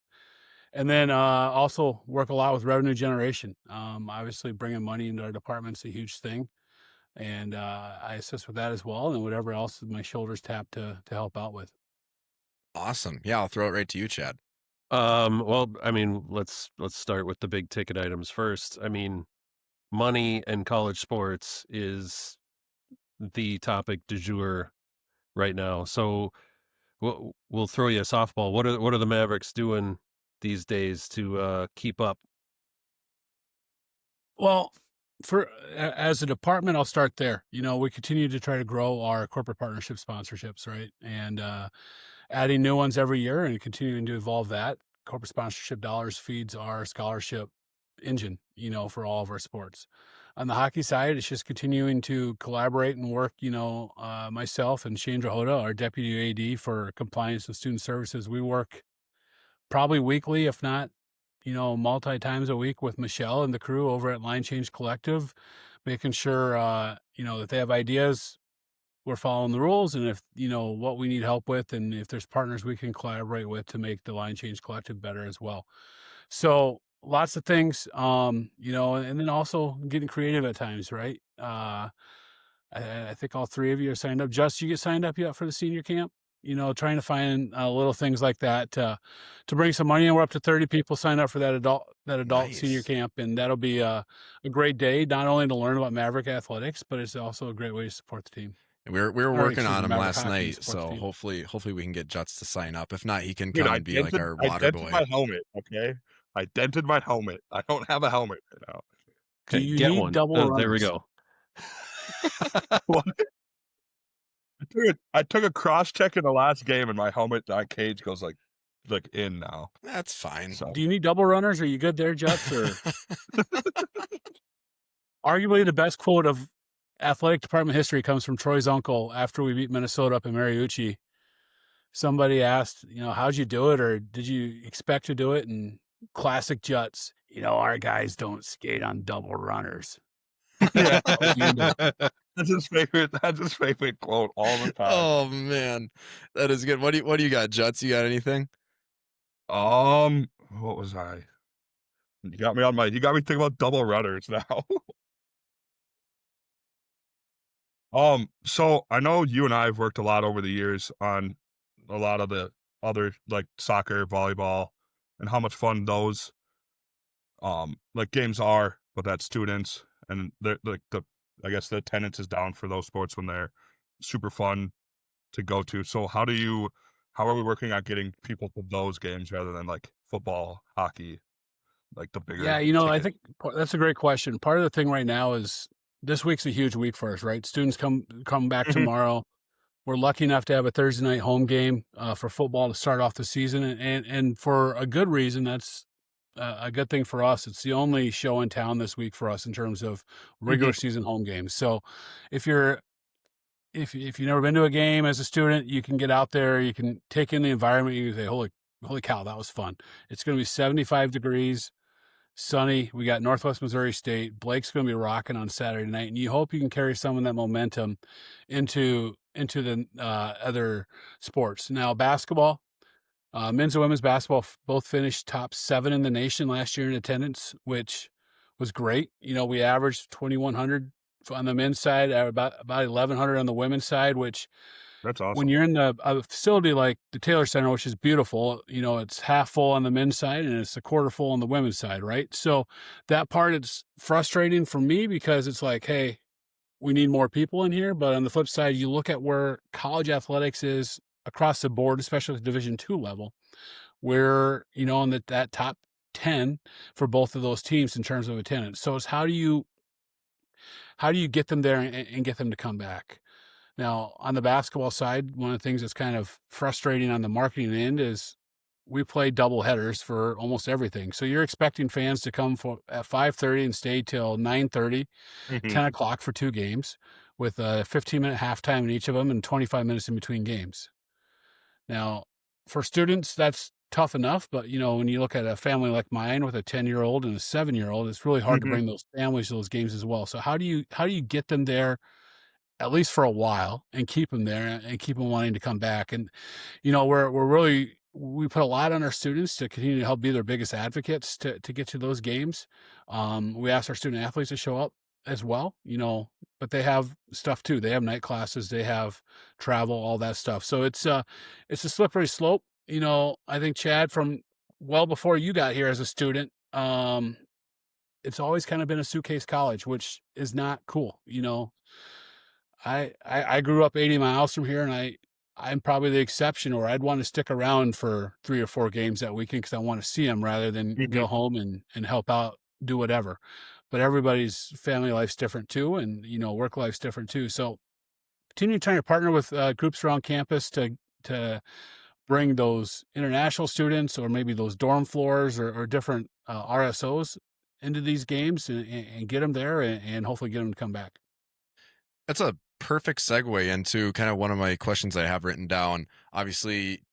And then also work a lot with revenue generation. Obviously, bringing money into our department's a huge thing, and I assist with that as well, and whatever else my shoulders tap to help out with.
Awesome. Yeah, I'll throw it right to you, Chad.
Well, I mean, let's start with the big ticket items first. I mean, money and college sports is the topic du jour right now. So we'll throw you a softball. What are the Mavericks doing these days to keep up?
Well, as a department, I'll start there. We continue to try to grow our corporate partnership sponsorships, right? And adding new ones every year and continuing to evolve that. Corporate sponsorship dollars feeds our scholarship engine, for all of our sports. On the hockey side, it's just continuing to collaborate and work, myself and Shane Drahoda, our deputy AD for compliance and student services. We work probably weekly, if not, multi times a week with Michelle and the crew over at Line Change Collective, making sure, that they have ideas, we're following the rules, and if what we need help with, and if there's partners we can collaborate with to make the Line Change Collective better as well. So lots of things, and then also getting creative at times, right? I think all three of you are signed up. Just, you get signed up yet for the senior camp? Trying to find little things like that to bring some money in. We're up to 30 people signed up for that adult senior
Nice.
camp, and that'll be a great day, not only to learn about Maverick athletics, but it's also a great way to support the team.
We were
Or,
working
excuse
on
me,
him
Maverick
last
hockey
night,
sports
so
team.
hopefully we can get Juts to sign up. If not, he can
Dude,
come
I
and be like
dented,
our
I
water
dented
boy.
my helmet. Okay, I dented my helmet. I don't have a helmet right now.
Do
Okay,
you
get
need
one.
double
There we
runners?
go.
What? Dude, I took a cross check in the last game, and my helmet cage goes like in now.
That's fine.
So
Do you need double runners? Are you good there, Juts? Or arguably the best quote of athletic department history comes from Troy's uncle after we beat Minnesota up in Mariucci. Somebody asked, how'd you do it, or did you expect to do it? And classic Juts, our guys don't skate on double runners.
yeah,
That was the end of it.
that's his favorite. That's his favorite quote all the time.
Oh man, that is good. What do you got, Juts? You got anything?
What was I? You got me thinking about double rudders now. So I know you and I have worked a lot over the years on a lot of the other like soccer, volleyball, and how much fun those like games are, but that's students, and they're like I guess the attendance is down for those sports when they're super fun to go to. So how are we working on getting people to those games rather than like football, hockey, like the bigger
Yeah, I
ticket?
think that's a great question. Part of the thing right now is this week's a huge week for us, right? Students come back
Mhm.
tomorrow. We're lucky enough to have a Thursday night home game for football to start off the season, and for a good reason. That's a good thing for us. It's the only show in town this week for us in terms of regular season home games. So, if you've never been to a game as a student, you can get out there. You can take in the environment. You can say, "Holy cow, that was fun!" It's going to be 75 degrees, sunny. We got Northwest Missouri State. Blake's going to be rocking on Saturday night, and you hope you can carry some of that momentum into the other sports. Now, basketball, men's and women's basketball both finished top 7 in the nation last year in attendance, which was great. We averaged 2,100 on the men's side, about 1,100 on the women's side, which
That's
when
awesome.
you're in a facility like the Taylor Center, which is beautiful, it's half full on the men's side and it's a quarter full on the women's side, right? So that part, it's frustrating for me because it's like, hey, we need more people in here. But on the flip side, you look at where college athletics is across the board, especially at the Division II level, where, in that top 10 for both of those teams in terms of attendance. So it's how do you get them there and get them to come back? Now, on the basketball side, one of the things that's kind of frustrating on the marketing end is we play double headers for almost everything. So you're expecting fans to come at 5:30 and stay till 9:30, 10 o'clock for 2 games with a 15-minute halftime in each of them and 25 minutes in between games. Now, for students, that's tough enough, but when you look at a family like mine with a 10-year-old and a 7-year-old, it's really hard to bring those families to those games as well. So how do you get them there at least for a while and keep them there and keep them wanting to come back? And we put a lot on our students to continue to help be their biggest advocates to get to those games. We ask our student athletes to show up as well, but they have stuff too. They have night classes, they have travel, all that stuff. So it's a slippery slope. I think, Chad, from well before you got here as a student, it's always kind of been a suitcase college, which is not cool. I grew up 80 miles from here, and I'm probably the exception, or I'd want to stick around for 3 or 4 games that weekend because I want to see them rather than go home and help out, do whatever. But everybody's family life's different too, and work life's different too. So continue trying to partner with groups around campus to bring those international students, or maybe those dorm floors or different RSOs into these games and get them there and hopefully get them to come back.
That's a perfect segue into kind of one of my questions I have written down. Obviously,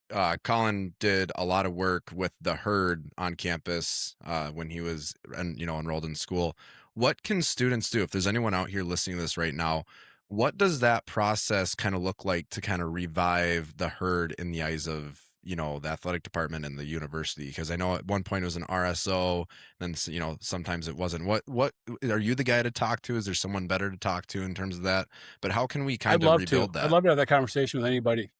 Colin did a lot of work with the herd on campus when he was enrolled in school. What can students do? If there's anyone out here listening to this right now, what does that process kind of look like to kind of revive the herd in the eyes of the athletic department and the university? Because I know at one point it was an RSO, then sometimes it wasn't. What are you the guy to talk to? Is there someone better to talk to in terms of that? But how can we kind of rebuild that?
I'd love to have that conversation with anybody.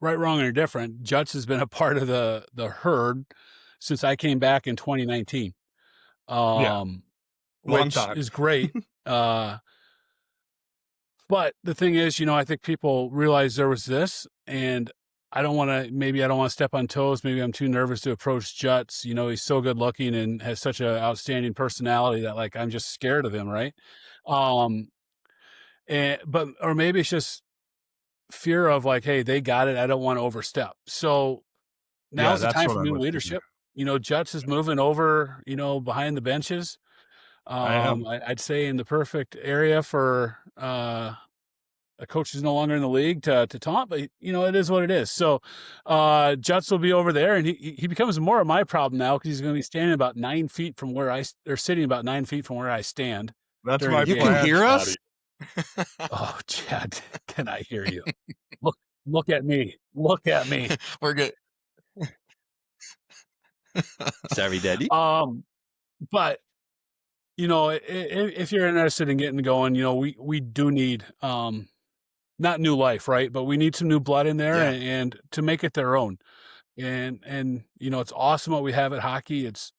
Right, wrong, or different, Juts has been a part of the herd since I came back in 2019. Which is great. But the thing is, I think people realize there was this, and I don't want to step on toes. Maybe I'm too nervous to approach Juts. He's so good looking and has such an outstanding personality that I'm just scared of him. Right. Or maybe it's just fear of hey, they got it. I don't want to overstep. So now's the time for new leadership. Juts is moving over, behind the benches. I'd say in the perfect area for a coach who's no longer in the league to taunt, but it is what it is. So Juts will be over there, and he becomes more of my problem now because he's going to be standing about 9 feet from where sitting about 9 feet from where I stand.
That's my
You can hear us?
Oh, Chad, can I hear you? Look at me. Look at me.
We're good.
Sorry, Daddy.
But if you're interested in getting going, we do need not new life, right? But we need some new blood in there, and to make it their own. And it's awesome what we have at hockey. It's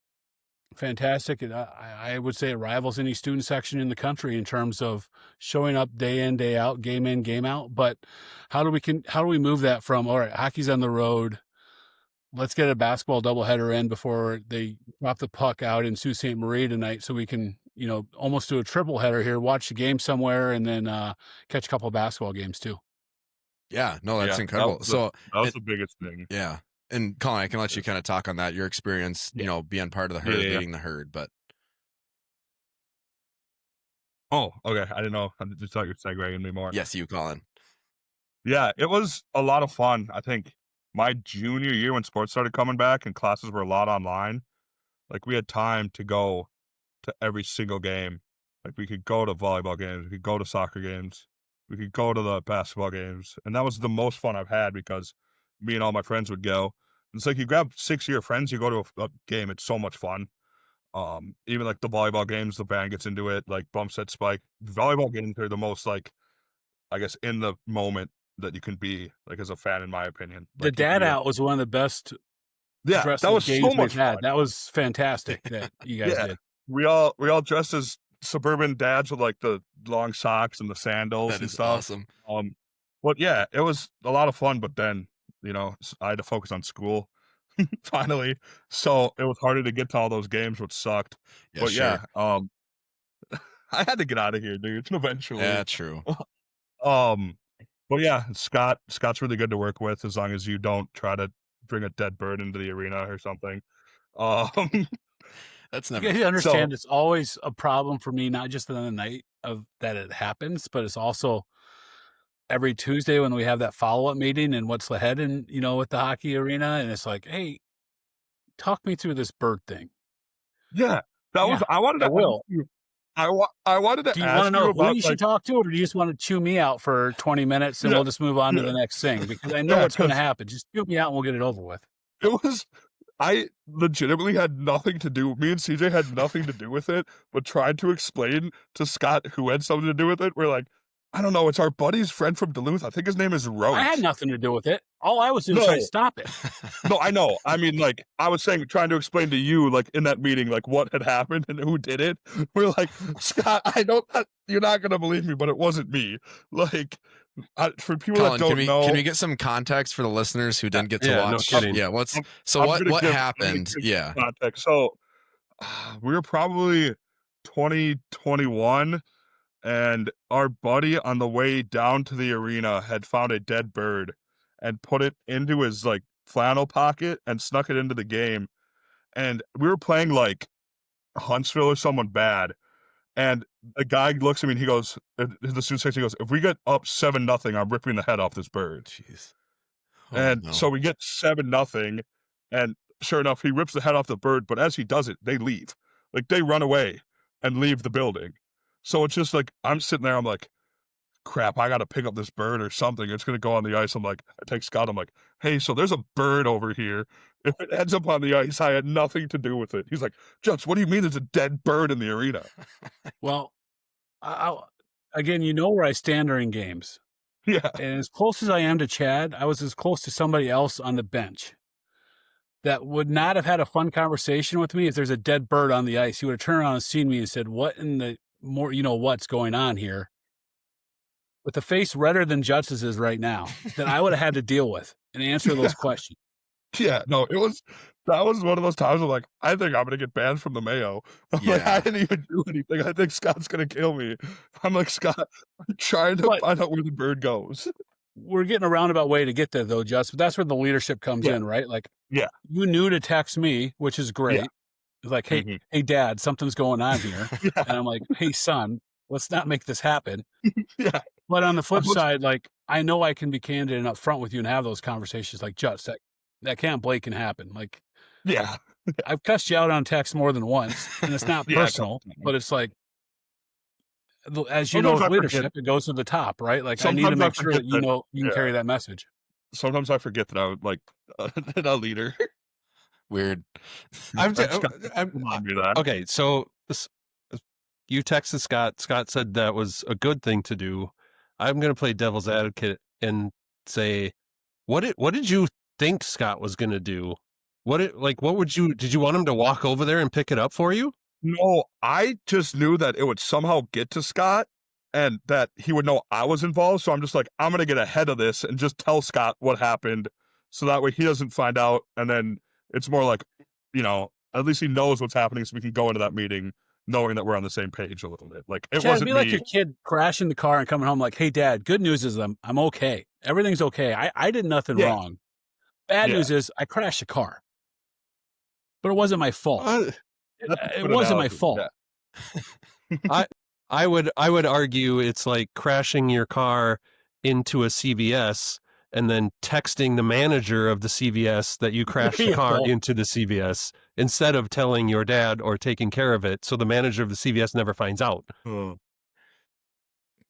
fantastic. I would say it rivals any student section in the country in terms of showing up day in, day out, game in, game out. But how do we move that from, all right, hockey's on the road, let's get a basketball doubleheader in before they drop the puck out in Sault Ste. Marie tonight, so we can almost do a triple header here, watch the game somewhere, and then catch a couple of basketball games too.
Yeah, no, that's incredible.
That was the biggest thing.
Yeah. And Colin, I can let you kind of talk on that, your experience, being part of the herd, leading the herd, but.
Oh, okay. I didn't know. I just thought you were segueing me more.
Yes, you, Colin.
Yeah, it was a lot of fun. I think my junior year when sports started coming back and classes were a lot online, we had time to go to every single game. We could go to volleyball games, we could go to soccer games, we could go to the basketball games. And that was the most fun I've had because me and all my friends would go. It's you grab 6 of your friends, you go to a game. It's so much fun. Even the volleyball games, the band gets into it, bump set spike. Volleyball games are the most I guess in the moment that you can be as a fan, in my opinion.
The dad out was one of the best.
Yeah, that was so much fun.
That was fantastic that you guys did.
We all dressed as suburban dads with the long socks and the sandals and stuff.
Awesome.
But yeah, it was a lot of fun. But then I had to focus on school finally, so it was harder to get to all those games, which sucked.
Yeah,
but
sure.
I had to get out of here, dude. Eventually.
Yeah, true.
But yeah, Scott's really good to work with as long as you don't try to bring a dead bird into the arena or something.
That's never.
You understand, it's always a problem for me, not just on the night of that it happens, but it's also every Tuesday when we have that follow-up meeting and what's ahead and, with the hockey arena. And it's like, hey, talk me through this bird thing.
Yeah. I wanted to
I will.
ask you. I wanted to
Do you
ask
want to know
you
who
about
you should talk to, or do you just want to chew me out for 20 minutes and
Yeah,
we'll just move on to
yeah,
the next thing? Because I know
yeah,
what's going to
'cause
happen. Just chew me out and we'll get it over with.
I legitimately had nothing to do. Me and CJ had nothing to do with it, but tried to explain to Scott who had something to do with it. We're like, I don't know. It's our buddy's friend from Duluth. I think his name is Roach.
I had nothing to do with it. All I was doing was trying to
No,
stop it.
no, I know. I mean, like, I was trying to explain to you, like, in that meeting, like, what had happened and who did it. We're like, Scott, you're not going to believe me, but it wasn't me. Like, for people
Colin,
that don't know.
can we get some context for the listeners who didn't get to
Yeah, no
watch?
kidding.
Yeah,
I'm gonna
what
give- I'm
happened?
gonna give
Yeah.
context. So, we were probably 2021, and our buddy on the way down to the arena had found a dead bird and put it into his like flannel pocket and snuck it into the game. And we were playing like Huntsville or someone bad. And the guy looks at me and he goes, the student section, he goes, if we get up 7-0, I'm ripping the head off this bird.
Jeez. Oh,
And
no.
so we get 7-0, and sure enough, he rips the head off the bird. But as he does it, they leave. Like, they run away and leave the building. So it's just like, I'm sitting there, I'm like, crap, I got to pick up this bird or something. It's going to go on the ice. I'm like, I take Scott, I'm like, hey, so there's a bird over here. If it ends up on the ice, I had nothing to do with it. He's like, Juts, what do you mean there's a dead bird in the arena?
Well, again, you know where I stand during games.
Yeah.
And as close as I am to Chad, I was as close to somebody else on the bench that would not have had a fun conversation with me if there's a dead bird on the ice. He would have turned around and seen me and said, what in the more, what's going on here? With the face redder than Juts's is right now, that I would have had to deal with and answer those questions.
Yeah, no, that was one of those times I'm like, I think I'm gonna get banned from the Mayo. I'm like, I didn't even do anything. I think Scott's gonna kill me. I'm like, Scott, I'm trying to find out where the bird goes.
We're getting a roundabout way to get there though, Juts, but that's where the leadership comes in, right? Like, you knew to text me, which is great.
Yeah.
It's like, hey, hey, Dad, something's going on here. And I'm like, hey, son, let's not make this happen.
Yeah.
But on the flip side, like, I know I can be candid and upfront with you and have those conversations like, Juts, that can't Blake can happen. Like,
yeah,
I've cussed you out on text more than once, and it's not personal, but it's like, as you know, with leadership, it goes to the top, right? Like, I need to make sure that you know you can carry that message.
Sometimes I forget that I would like a leader.
Weird.
Okay, so you texted Scott. Scott said that was a good thing to do. I'm going to play devil's advocate and say, what did you think Scott was going to do? Did you want him to walk over there and pick it up for you?
No, I just knew that it would somehow get to Scott and that he would know I was involved. So I'm just like, I'm going to get ahead of this and just tell Scott what happened. So that way he doesn't find out. And then it's more like, at least he knows what's happening. So we can go into that meeting knowing that we're on the same page a little bit. Like, it wasn't
be like your kid crashing the car and coming home like, hey, Dad, good news is I'm okay. Everything's okay. I did nothing wrong. Bad news is I crashed a car. But it wasn't my fault. It wasn't my fault.
Yeah. I would argue it's like crashing your car into a CVS and then texting the manager of the CVS that you crashed the car into the CVS instead of telling your dad or taking care of it, so the manager of the CVS never finds out.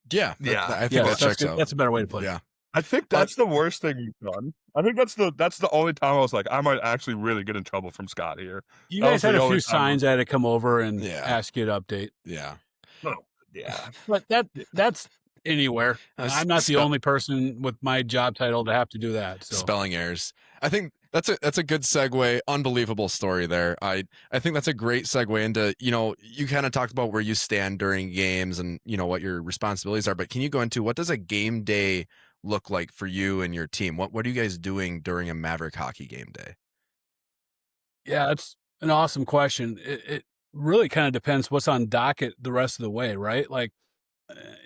Yeah, I think that checks out.
That's a better way to put it.
Yeah.
I think that's the worst thing we've done. I think that's the only time I was like, I might actually really get in trouble from Scott here.
You guys had a few signs I had to come over and ask you to update.
Yeah.
Oh, yeah.
But that's anywhere. I'm not the only person with my job title to have to do that. So.
Spelling errors. I think that's a good segue. Unbelievable story there. I think that's a great segue into, you kind of talked about where you stand during games and, what your responsibilities are, but can you go into what does a game day look like for you and your team? What are you guys doing during a Maverick hockey game day?
Yeah, it's an awesome question. It really kind of depends what's on docket the rest of the way, right? Like,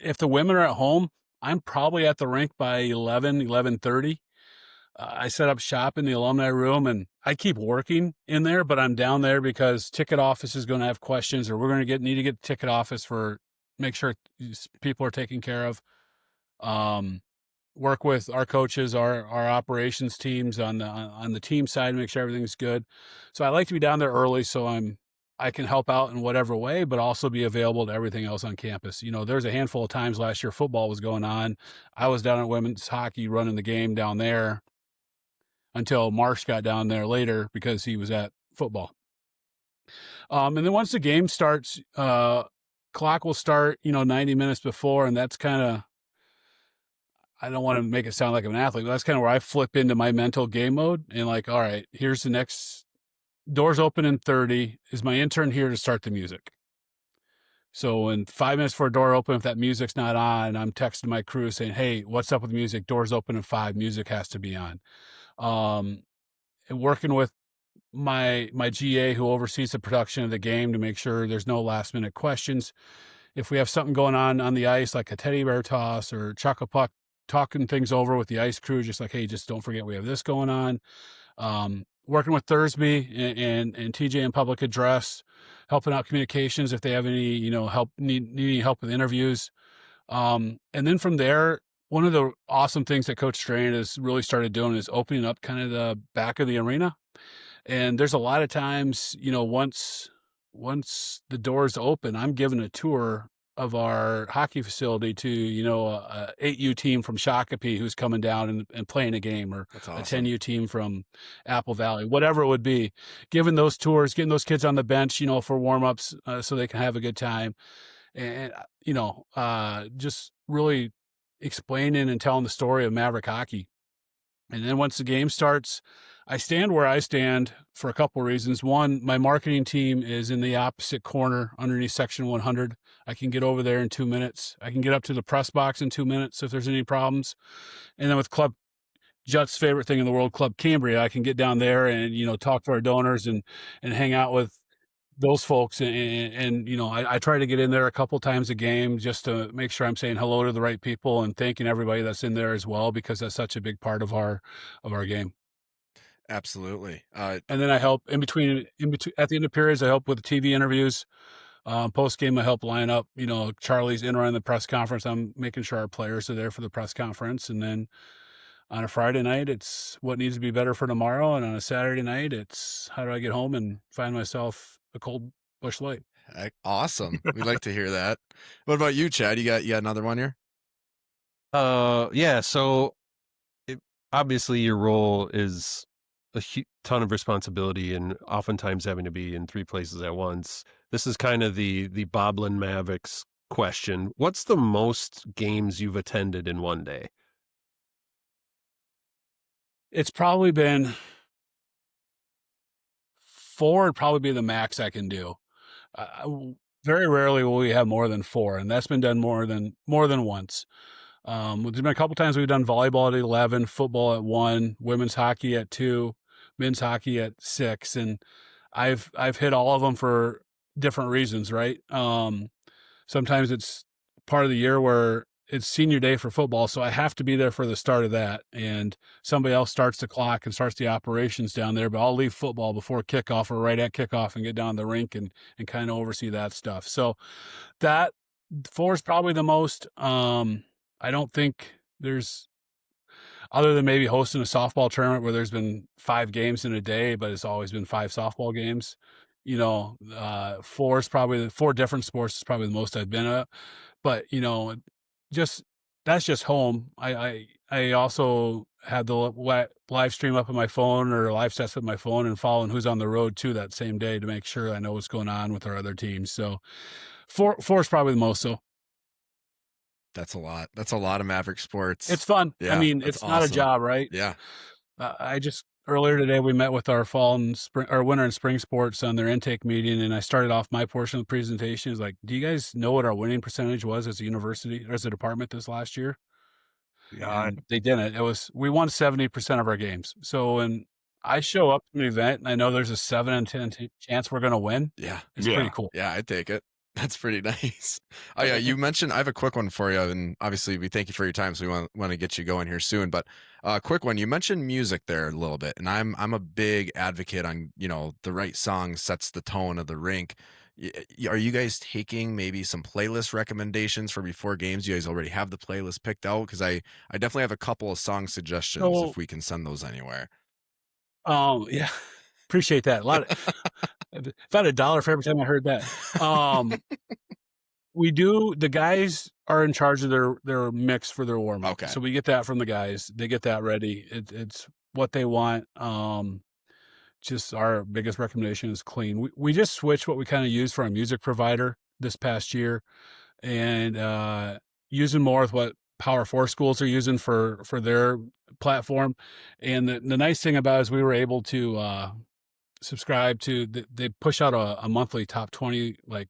if the women are at home, I'm probably at the rink by 11:30. I set up shop in the alumni room and I keep working in there, but I'm down there because ticket office is going to have questions, or we're going to need to get the ticket office make sure people are taken care of. work with our coaches, our operations teams on the team side, make sure everything's good. So I like to be down there early, so I can help out in whatever way, but also be available to everything else on campus. There's a handful of times last year football was going on. I was down at women's hockey running the game down there until Marsh got down there later because he was at football. And then once the game starts, clock will start, 90 minutes before, and that's kind of, I don't want to make it sound like I'm an athlete, but that's kind of where I flip into my mental game mode and like, all right, here's the next doors open in 30. Is my intern here to start the music? So when 5 minutes before door open, if that music's not on, I'm texting my crew saying, hey, what's up with music? Doors open in 5, music has to be on. And working with my GA who oversees the production of the game to make sure there's no last minute questions. If we have something going on the ice, like a teddy bear toss or chuck a puck, talking things over with the ice crew, just like, hey, just don't forget we have this going on. Working with Thursby and TJ in public address, helping out communications if they have any, help, need any help with interviews. And then from there, one of the awesome things that Coach Strain has really started doing is opening up kind of the back of the arena. And there's a lot of times, once the doors open, I'm given a tour of our hockey facility to, a 8U team from Shakopee who's coming down and playing a game, or
That's
a
awesome.
10U team from Apple Valley, whatever it would be. Giving those tours, getting those kids on the bench, for warm-ups so they can have a good time. And, just really explaining and telling the story of Maverick hockey. And then once the game starts, I stand where I stand for a couple of reasons. One, my marketing team is in the opposite corner underneath section 100. I can get over there in 2 minutes. I can get up to the press box in 2 minutes if there's any problems. And then with Club Jutt's favorite thing in the world, Club Cambria, I can get down there and, talk to our donors and hang out with those folks. And I try to get in there a couple times a game just to make sure I'm saying hello to the right people and thanking everybody that's in there as well, because that's such a big part of our game.
Absolutely.
And then I help in between at the end of periods, I help with the TV interviews. Post game, I help line up, Charlie's in around the press conference. I'm making sure our players are there for the press conference. And then on a Friday night, it's what needs to be better for tomorrow. And on a Saturday night, it's how do I get home and find myself a cold Busch Light.
Awesome. We'd like to hear that. What about you, Chad? You got another one here?
Yeah. So obviously your role is a ton of responsibility and oftentimes having to be in 3 places at once. This is kind of the Boblin Mavericks question. What's the most games you've attended in one day?
It's probably been 4 would probably be the max I can do. Very rarely will we have more than 4, and that's been done more than once. There's been a couple times we've done volleyball at 11, football at 1, women's hockey at 2, men's hockey at 6, and I've hit all of them for different reasons, right? Sometimes it's part of the year where it's senior day for football, so I have to be there for the start of that, and somebody else starts the clock and starts the operations down there, but I'll leave football before kickoff or right at kickoff and get down the rink and kind of oversee that stuff. So that 4 is probably the most. I don't think there's, other than maybe hosting a softball tournament where there's been 5 games in a day, but it's always been 5 softball games. 4 is probably 4 different sports is probably the most I've been at. But just that's just home. I also had the live stream up on my phone or live stats with my phone and following who's on the road too that same day to make sure I know what's going on with our other teams. So 4 is probably the most. So
That's a lot. That's a lot of Maverick sports.
it's fun.
Yeah,
I mean,
that's
it's not a
awesome.
job, right?
Yeah.
Earlier today, we met with our fall and spring or winter and spring sports on their intake meeting. And I started off my portion of the presentation is like, do you guys know what our winning percentage was as a university or as a department this last year?
Yeah,
And they didn't. We won 70% of our games. So when I show up to an event and I know there's a 7 in 10 chance we're going to win,
Yeah.
it's
Yeah.
pretty cool.
Yeah, I'd take it. That's pretty nice. Oh yeah, you mentioned, I have a quick one for you, and obviously we thank you for your time, so we want to get you going here soon. But quick one, you mentioned music there a little bit, and I'm a big advocate on, the right song sets the tone of the rink. Are you guys taking maybe some playlist recommendations for before games? You guys already have the playlist picked out? Because I definitely have a couple of song suggestions
So,
if we can send those anywhere.
yeah, appreciate that. A lot of, if I had $1 for every time I heard that. We do. The guys are in charge of their mix for their warm up.
Okay.
So we get that from the guys. They get that ready. It's what they want. Just our biggest recommendation is clean. We just switched what we kind of use for our music provider this past year, and using more with what Power 4 schools are using for their platform. And the nice thing about it is we were able to subscribe to. They push out a monthly top 20, like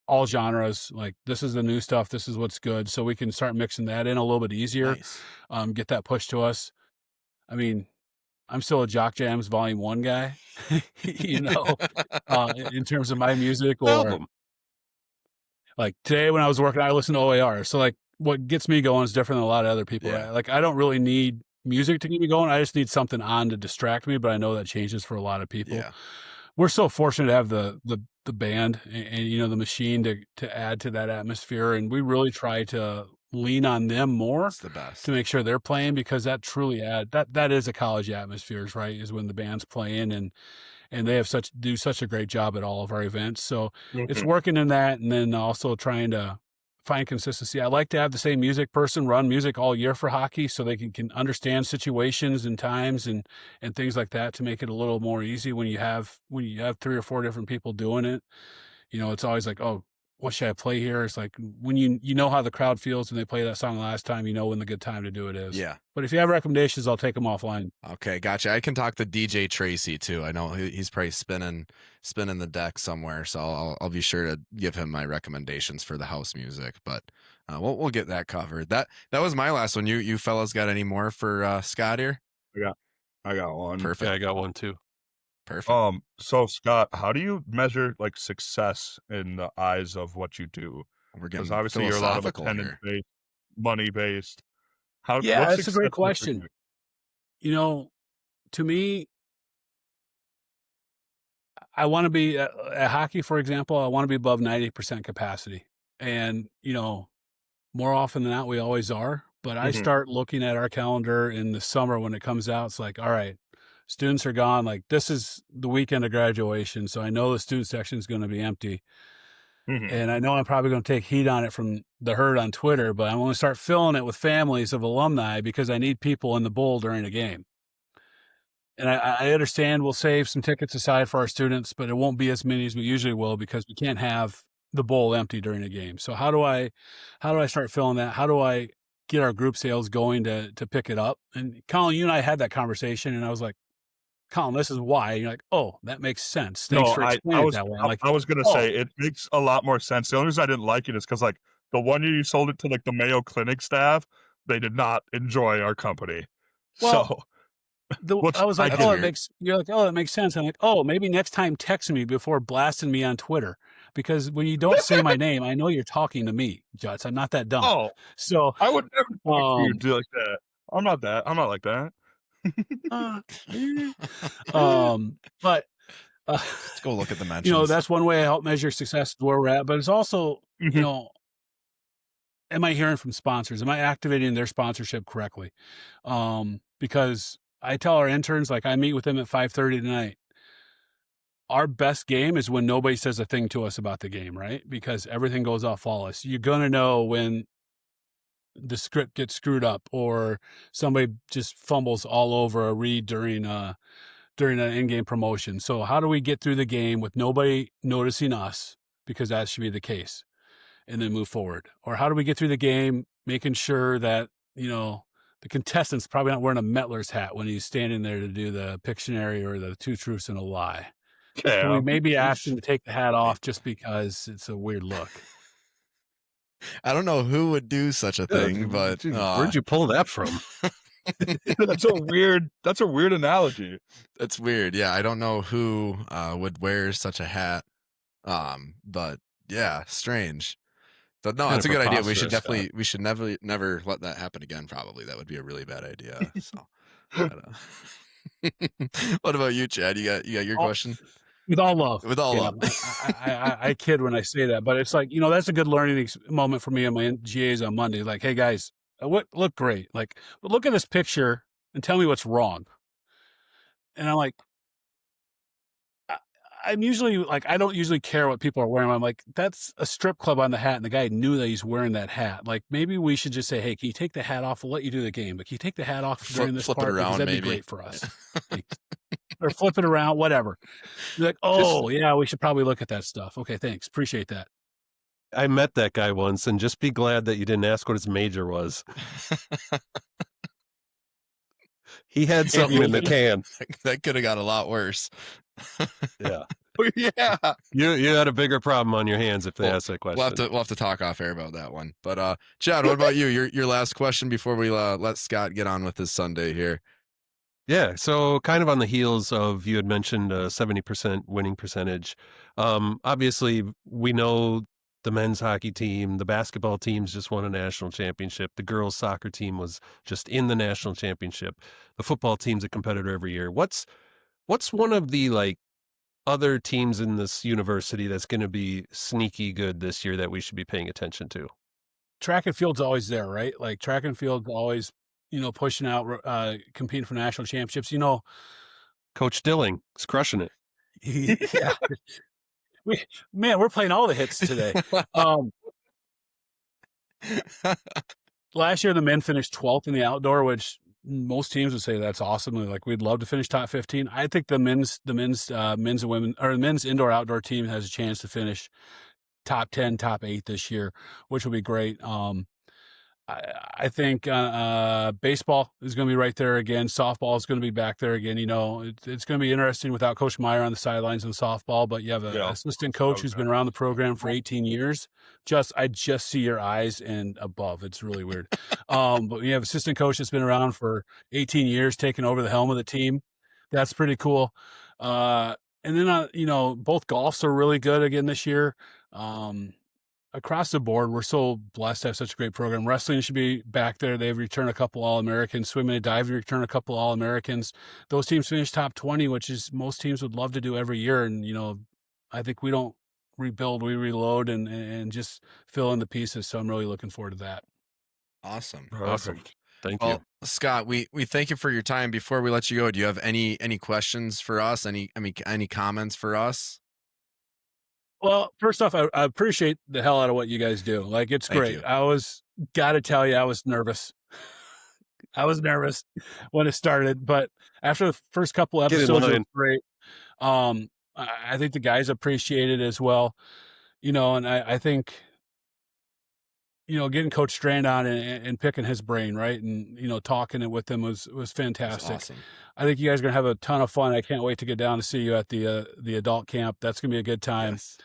all genres. Like, this is the new stuff. This is what's good. So we can start mixing that in a little bit easier.
Nice.
Get that pushed to us. I mean, I'm still a Jock Jams Volume 1 guy, in terms of my music. Or
Album.
like today when I was working, I listened to OAR. So like what gets me going is different than a lot of other people.
Yeah.
Right? Like, I don't really need music to get me going. I just need something on to distract me, but I know that changes for a lot of people.
Yeah.
We're so fortunate to have the band and the machine to add to that atmosphere. And we really try to lean on them more
It's the best.
to make sure they're playing, because that truly that is a college atmospheres, right? Is when the band's playing, and they have do such a great job at all of our events. So it's working in that, and then also trying to find consistency. I like to have the same music person run music all year for hockey, so they can understand situations and times and things like that, to make it a little more easy when you have 3 or 4 different people doing it. It's always like, oh, what should I play here? It's like when you know how the crowd feels when they play that song last time, when the good time to do it is.
Yeah.
But if you have recommendations, I'll take them offline.
Okay, gotcha. I can talk to DJ Tracy too. I know he's probably spinning the deck somewhere, so I'll be sure to give him my recommendations for the house music. But we'll get that covered. That was my last one. You fellas got any more for Scott here?
I got one.
Perfect.
Yeah, I got one too.
Perfect.
So Scott, how do you measure like success in the eyes of what you do?
We're getting
Because obviously you're a lot of
philosophical
attendance
here.
based, money based.
Yeah,
what's
that's a great
success look for
question.
you?
To me, I want to be at hockey, for example. I want to be above 90% capacity, and more often than not, we always are. But I start looking at our calendar in the summer when it comes out. It's like, all right, students are gone. Like, this is the weekend of graduation, so I know the student section is going to be empty. And I know I'm probably going to take heat on it from the herd on Twitter, but I'm going to start filling it with families of alumni, because I need people in the bowl during a game. And I understand we'll save some tickets aside for our students, but it won't be as many as we usually will, because we can't have the bowl empty during a game. So how do I start filling that? How do I get our group sales going to pick it up? And Colin, you and I had that conversation, and I was like, Colin, this is why. And you're like, oh, that makes sense. Thanks for explaining it that way. I'm like,
I was gonna say it makes a lot more sense. The only reason I didn't like it is because like the one year you sold it to like the Mayo Clinic staff, they did not enjoy our company.
Well,
So
I was like,
that's
oh,
weird.
you're like, oh, that makes sense. I'm like, oh, maybe next time text me before blasting me on Twitter, because when you don't say my name, I know you're talking to me, Juts. I'm not that dumb.
Oh,
So
I would never talk to you do like that. I'm not like that.
but
Let's go look at the mentions.
that's one way I help measure success where we're at. But it's also, am I hearing from sponsors? Am I activating their sponsorship correctly? Because I tell our interns, like, I meet with them at 5:30 tonight. Our best game is when nobody says a thing to us about the game, right? Because everything goes off flawless. You're going to know when the script gets screwed up, or somebody just fumbles all over a read during an in-game promotion. So how do we get through the game with nobody noticing us? Because that should be the case, and then move forward. Or how do we get through the game making sure that, the contestant's probably not wearing a Mettler's hat when he's standing there to do the Pictionary or the 2 truths and a lie? Can we maybe ask him to take the hat off just because it's a weird look?
I don't know who would do such a thing, but
Dude, where'd you pull that from?
That's a weird analogy.
That's weird. Yeah, I don't know who would wear such a hat. But yeah, strange. But no,
Kinda
that's a good idea. We should
preposterous,
we should never let that happen again. Probably that would be a really bad idea. So, but, what about you, Chad? You got your question?
With all love.
With all
Yeah,
love.
I kid when I say that, but it's like, that's a good learning moment for me and my GAs on Monday. Like, hey guys, what look great. Like, but look at this picture and tell me what's wrong. And I'm like, I'm usually like, I don't usually care what people are wearing. I'm like, that's a strip club on the hat, and the guy knew that he's wearing that hat. Like, maybe we should just say, hey, can you take the hat off? We'll let you do the game, but can you take the hat off during this
Flip
part?
it around,
Because that'd
maybe.
be great for us. Or flip it around, whatever. You're like, oh yeah, we should probably look at that stuff. Okay, thanks, appreciate that.
I met that guy once, and just be glad that you didn't ask what his major was. He had something in the can.
That could have got a lot worse.
Yeah.
Yeah.
You had a bigger problem on your hands if they asked that question.
We'll have to talk off air about that one. But Chad, what about you? Your last question before we let Scott get on with his Sunday here.
Yeah, so kind of on the heels of, you had mentioned a 70% winning percentage. Obviously, we know the men's hockey team, the basketball teams just won a national championship. The girls' soccer team was just in the national championship. The football team's a competitor every year. What's one of the other teams in this university that's going to be sneaky good this year that we should be paying attention to?
Track and field's always there, right? Like, track and field's always, pushing out, competing for national championships.
Coach Dilling is crushing it.
Yeah. We're playing all the hits today. Last year, the men finished 12th in the outdoor, which most teams would say that's awesome. Like, we'd love to finish top 15. I think the men's and women, or the men's indoor outdoor team has a chance to finish top 10, top 8 this year, which will be great. I think baseball is going to be right there again. Softball is going to be back there again. It's going to be interesting without Coach Meyer on the sidelines in softball, but you have an assistant coach who's been around the program for 18 years. I just see your eyes and above. It's really weird. But you have assistant coach that's been around for 18 years, taking over the helm of the team. That's pretty cool. And then, both golfs are really good again this year. Across the board, we're so blessed to have such a great program. Wrestling should be back there. They've returned a couple All-Americans. Swimming and diving return a couple All-Americans. Those teams finished top 20, which is most teams would love to do every year. And, I think we don't rebuild, we reload and just fill in the pieces. So I'm really looking forward to that.
Awesome.
Thank
Well,
you.
Scott, we thank you for your time. Before we let you go, do you have any questions for us? Any comments for us?
Well, first off, I appreciate the hell out of what you guys do. Like, it's
Thank
great.
you.
Gotta tell you, I was nervous. I was nervous when it started, but after the first couple episodes, it was great. I think the guys appreciate it as well. And I think, getting Coach Strand on and picking his brain, right? And, talking it with him was fantastic.
Awesome.
I think you guys are going to have a ton of fun. I can't wait to get down to see you at the adult camp. That's going to be a good time.
Yes.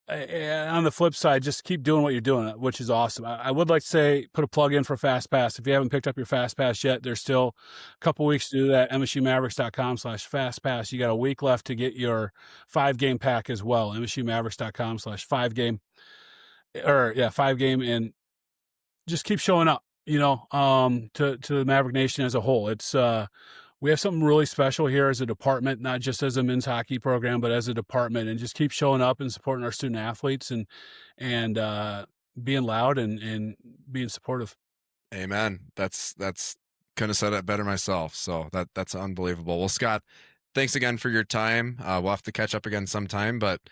And on the flip side, just keep doing what you're doing, which is awesome. I would like to say, put a plug in for Fast Pass. If you haven't picked up your Fast Pass yet, there's still a couple weeks to do that. MSUMavericks.com/Fast Pass. You got a week left to get your 5-game pack as well. MSUMavericks.com/5-game. 5-game, and just keep showing up, to the Maverick Nation as a whole. It's we have something really special here as a department, not just as a men's hockey program, but as a department, and just keep showing up and supporting our student athletes and being loud and being supportive.
Amen. That's couldn't have said it better myself. So that's unbelievable. Well, Scott, thanks again for your time. We'll have to catch up again sometime, but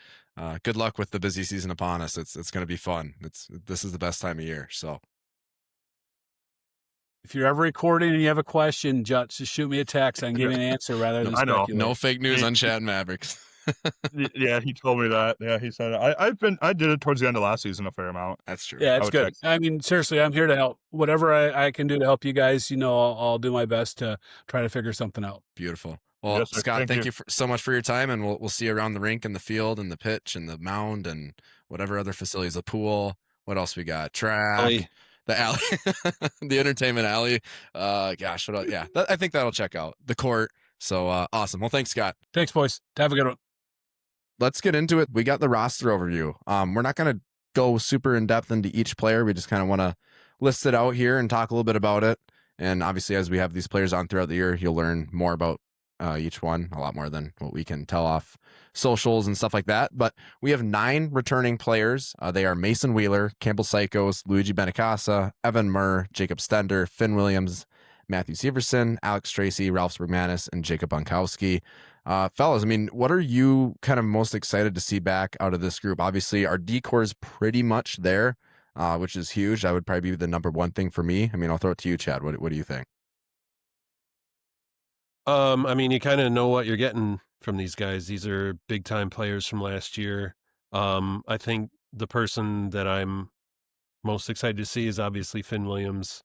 good luck with the busy season upon us. It's going to be fun. This is the best time of year. So
if you're ever recording and you have a question, just shoot me a text. I can give you an answer rather than speculate.
No fake news on Chattin Mavericks.
Yeah, he told me that. Yeah, he said it. I did it towards the end of last season a fair amount.
That's true.
Yeah, it's good. I mean, seriously, I'm here to help. Whatever I can do to help you guys, I'll do my best to try to figure something out.
Beautiful. Well,
Yes, sir.
Scott, thank you so much for your time, and we'll see you around the rink and the field and the pitch and the mound and whatever other facilities, the pool. What else we got? Track, the alley, the entertainment alley. Gosh, what else? Yeah, I think that'll check out the court. So awesome. Well, thanks, Scott.
Thanks, boys. Have a good one.
Let's get into it. We got the roster overview. We're not going to go super in depth into each player. We just kind of want to list it out here and talk a little bit about it. And obviously, as we have these players on throughout the year, you'll learn more about each one, a lot more than what we can tell off socials and stuff like that. But we have 9 returning players. They are Mason Wheeler, Campbell Psychos, Luigi Benicasa, Evan Murr, Jacob Stender, Finn Williams, Matthew Severson, Alex Tracy, Ralph Spermanis, and Jacob Bunkowski. Fellas, I mean, what are you kind of most excited to see back out of this group? Obviously, our decor is pretty much there, which is huge. That would probably be the number one thing for me. I mean, I'll throw it to you, Chad. What do you think?
I mean, you kind of know what you're getting from these guys. These are big time players from last year. I think the person that I'm most excited to see is obviously Finn Williams.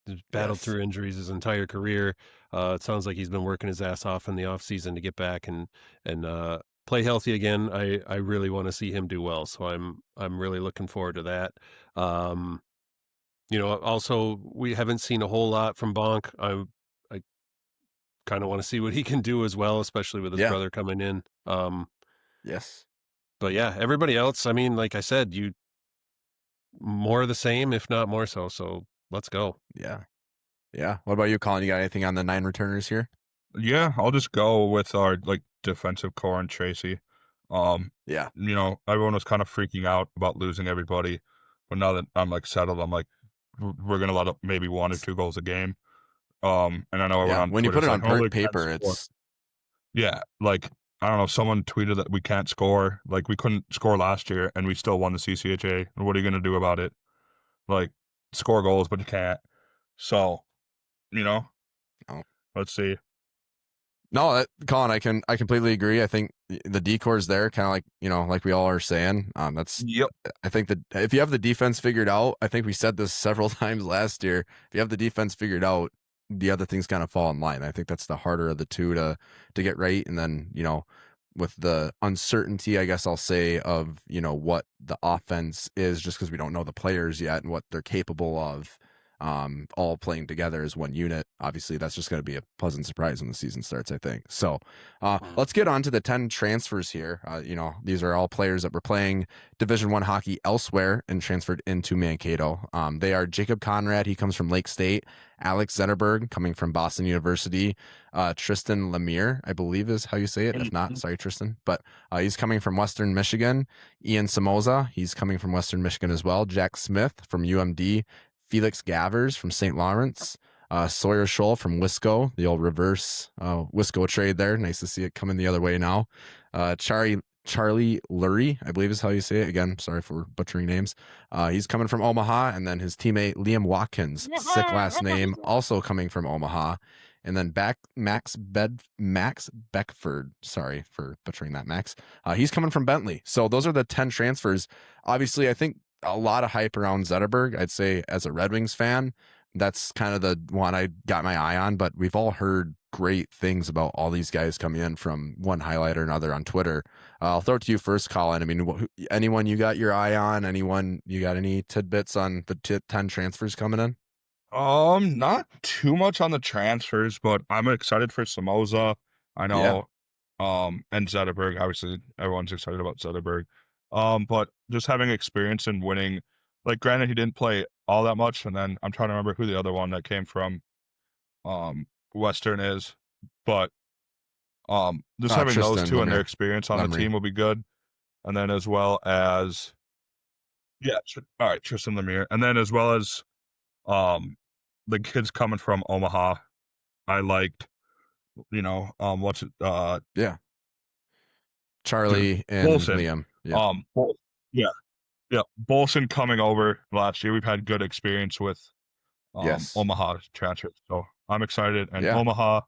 He's battled
Yes.
through injuries his entire career. It sounds like he's been working his ass off in the off season to get back and play healthy again. I really want to see him do well. So I'm really looking forward to that. Also we haven't seen a whole lot from Bonk. I kind of want to see what he can do as well, especially with his
Yeah.
brother coming in.
Yes.
But yeah, everybody else, I mean, like I said, you more of the same, if not more so. So let's go.
Yeah. Yeah. What about you, Colin? You got anything on the 9 returners here?
Yeah, I'll just go with our defensive core and Tracy.
Yeah.
Everyone was kind of freaking out about losing everybody, but now that I'm settled, I'm like, we're gonna let up maybe 1 or 2 goals a game. And I know everyone on
When you
Twitter's
put it on
"Oh, they can't
paper,
score."
it's
Yeah, I don't know, someone tweeted that we can't score. We couldn't score last year and we still won the CCHA. What are you gonna do about it? Score goals, but you can't. So,
Oh.
let's see.
No, Colin, I completely agree. I think the decor is there, kind of like we all are saying.
Yep.
I think that if you have the defense figured out, I think we said this several times last year. If you have the defense figured out, the other things kind of fall in line. I think that's the harder of the two to get right. And then with the uncertainty, I guess I'll say, of what the offense is, just because we don't know the players yet and what they're capable of. All playing together as one unit. Obviously, that's just going to be a pleasant surprise when the season starts, I think. So let's get on to the 10 transfers here. These are all players that were playing Division I hockey elsewhere and transferred into Mankato. They are Jacob Conrad. He comes from Lake State. Alex Zetterberg, coming from Boston University. Tristan Lemire, I believe is how you say it. If not, sorry, Tristan. But he's coming from Western Michigan. Ian Samoza, he's coming from Western Michigan as well. Jack Smith from UMD. Felix Gavers from St. Lawrence, Sawyer Scholl from Wisco, the old reverse Wisco trade there. Nice to see it coming the other way now. Charlie Lurie, I believe is how you say it. Again, sorry for butchering names. He's coming from Omaha, and then his teammate Liam Watkins, sick last name, also coming from Omaha. And then Max Beckford, sorry for butchering that, Max. He's coming from Bentley. So those are the 10 transfers. Obviously, I think a lot of hype around Zetterberg. I'd say as a Red Wings fan, that's kind of the one I got my eye on, but we've all heard great things about all these guys coming in from one highlight or another on Twitter. I'll throw it to you first, Colin. I mean, anyone you got your eye on? Anyone you got any tidbits on the 10 transfers coming in?
Not too much on the transfers, but I'm excited for Samoza. I know, and Zetterberg. Obviously, everyone's excited about Zetterberg. But just having experience in winning, granted he didn't play all that much, and then I'm trying to remember who the other one that came from, Western is, but just having those
Tristan
two and their
Lemire.
experience on the team will be good, and then as well as all right, Tristan Lemire, and then as well as the kids coming from Omaha, I liked, what's it,
Charlie and
Bolson.
Liam.
Bolson coming over last year. We've had good experience with
Yes.
Omaha transfer, so I'm excited. And Omaha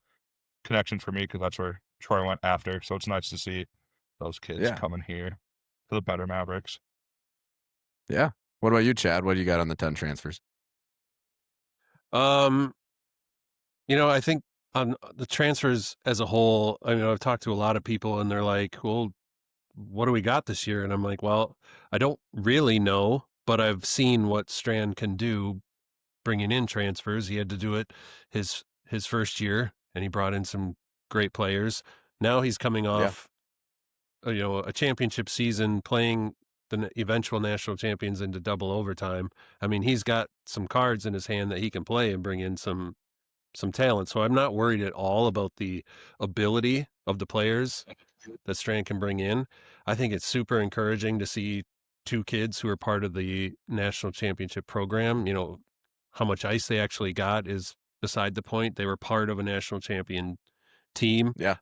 connection for me because that's where Troy went after. So it's nice to see those kids coming here to the better Mavericks.
Yeah. What about you, Chad? What do you got on the 10 transfers?
I think on the transfers as a whole, I've talked to a lot of people and they're like, well, what do we got this year? And I'm like, well, I don't really know, but I've seen what Strand can do bringing in transfers. He had to do it his first year and he brought in some great players. Now he's coming off, a championship season, playing the eventual national champions into double overtime. I mean, he's got some cards in his hand that he can play and bring in some some talent. So I'm not worried at all about the ability of the players that Strand can bring in. I think it's super encouraging to see two kids who are part of the national championship program. How much ice they actually got is beside the point. They were part of a national champion team.
Yeah.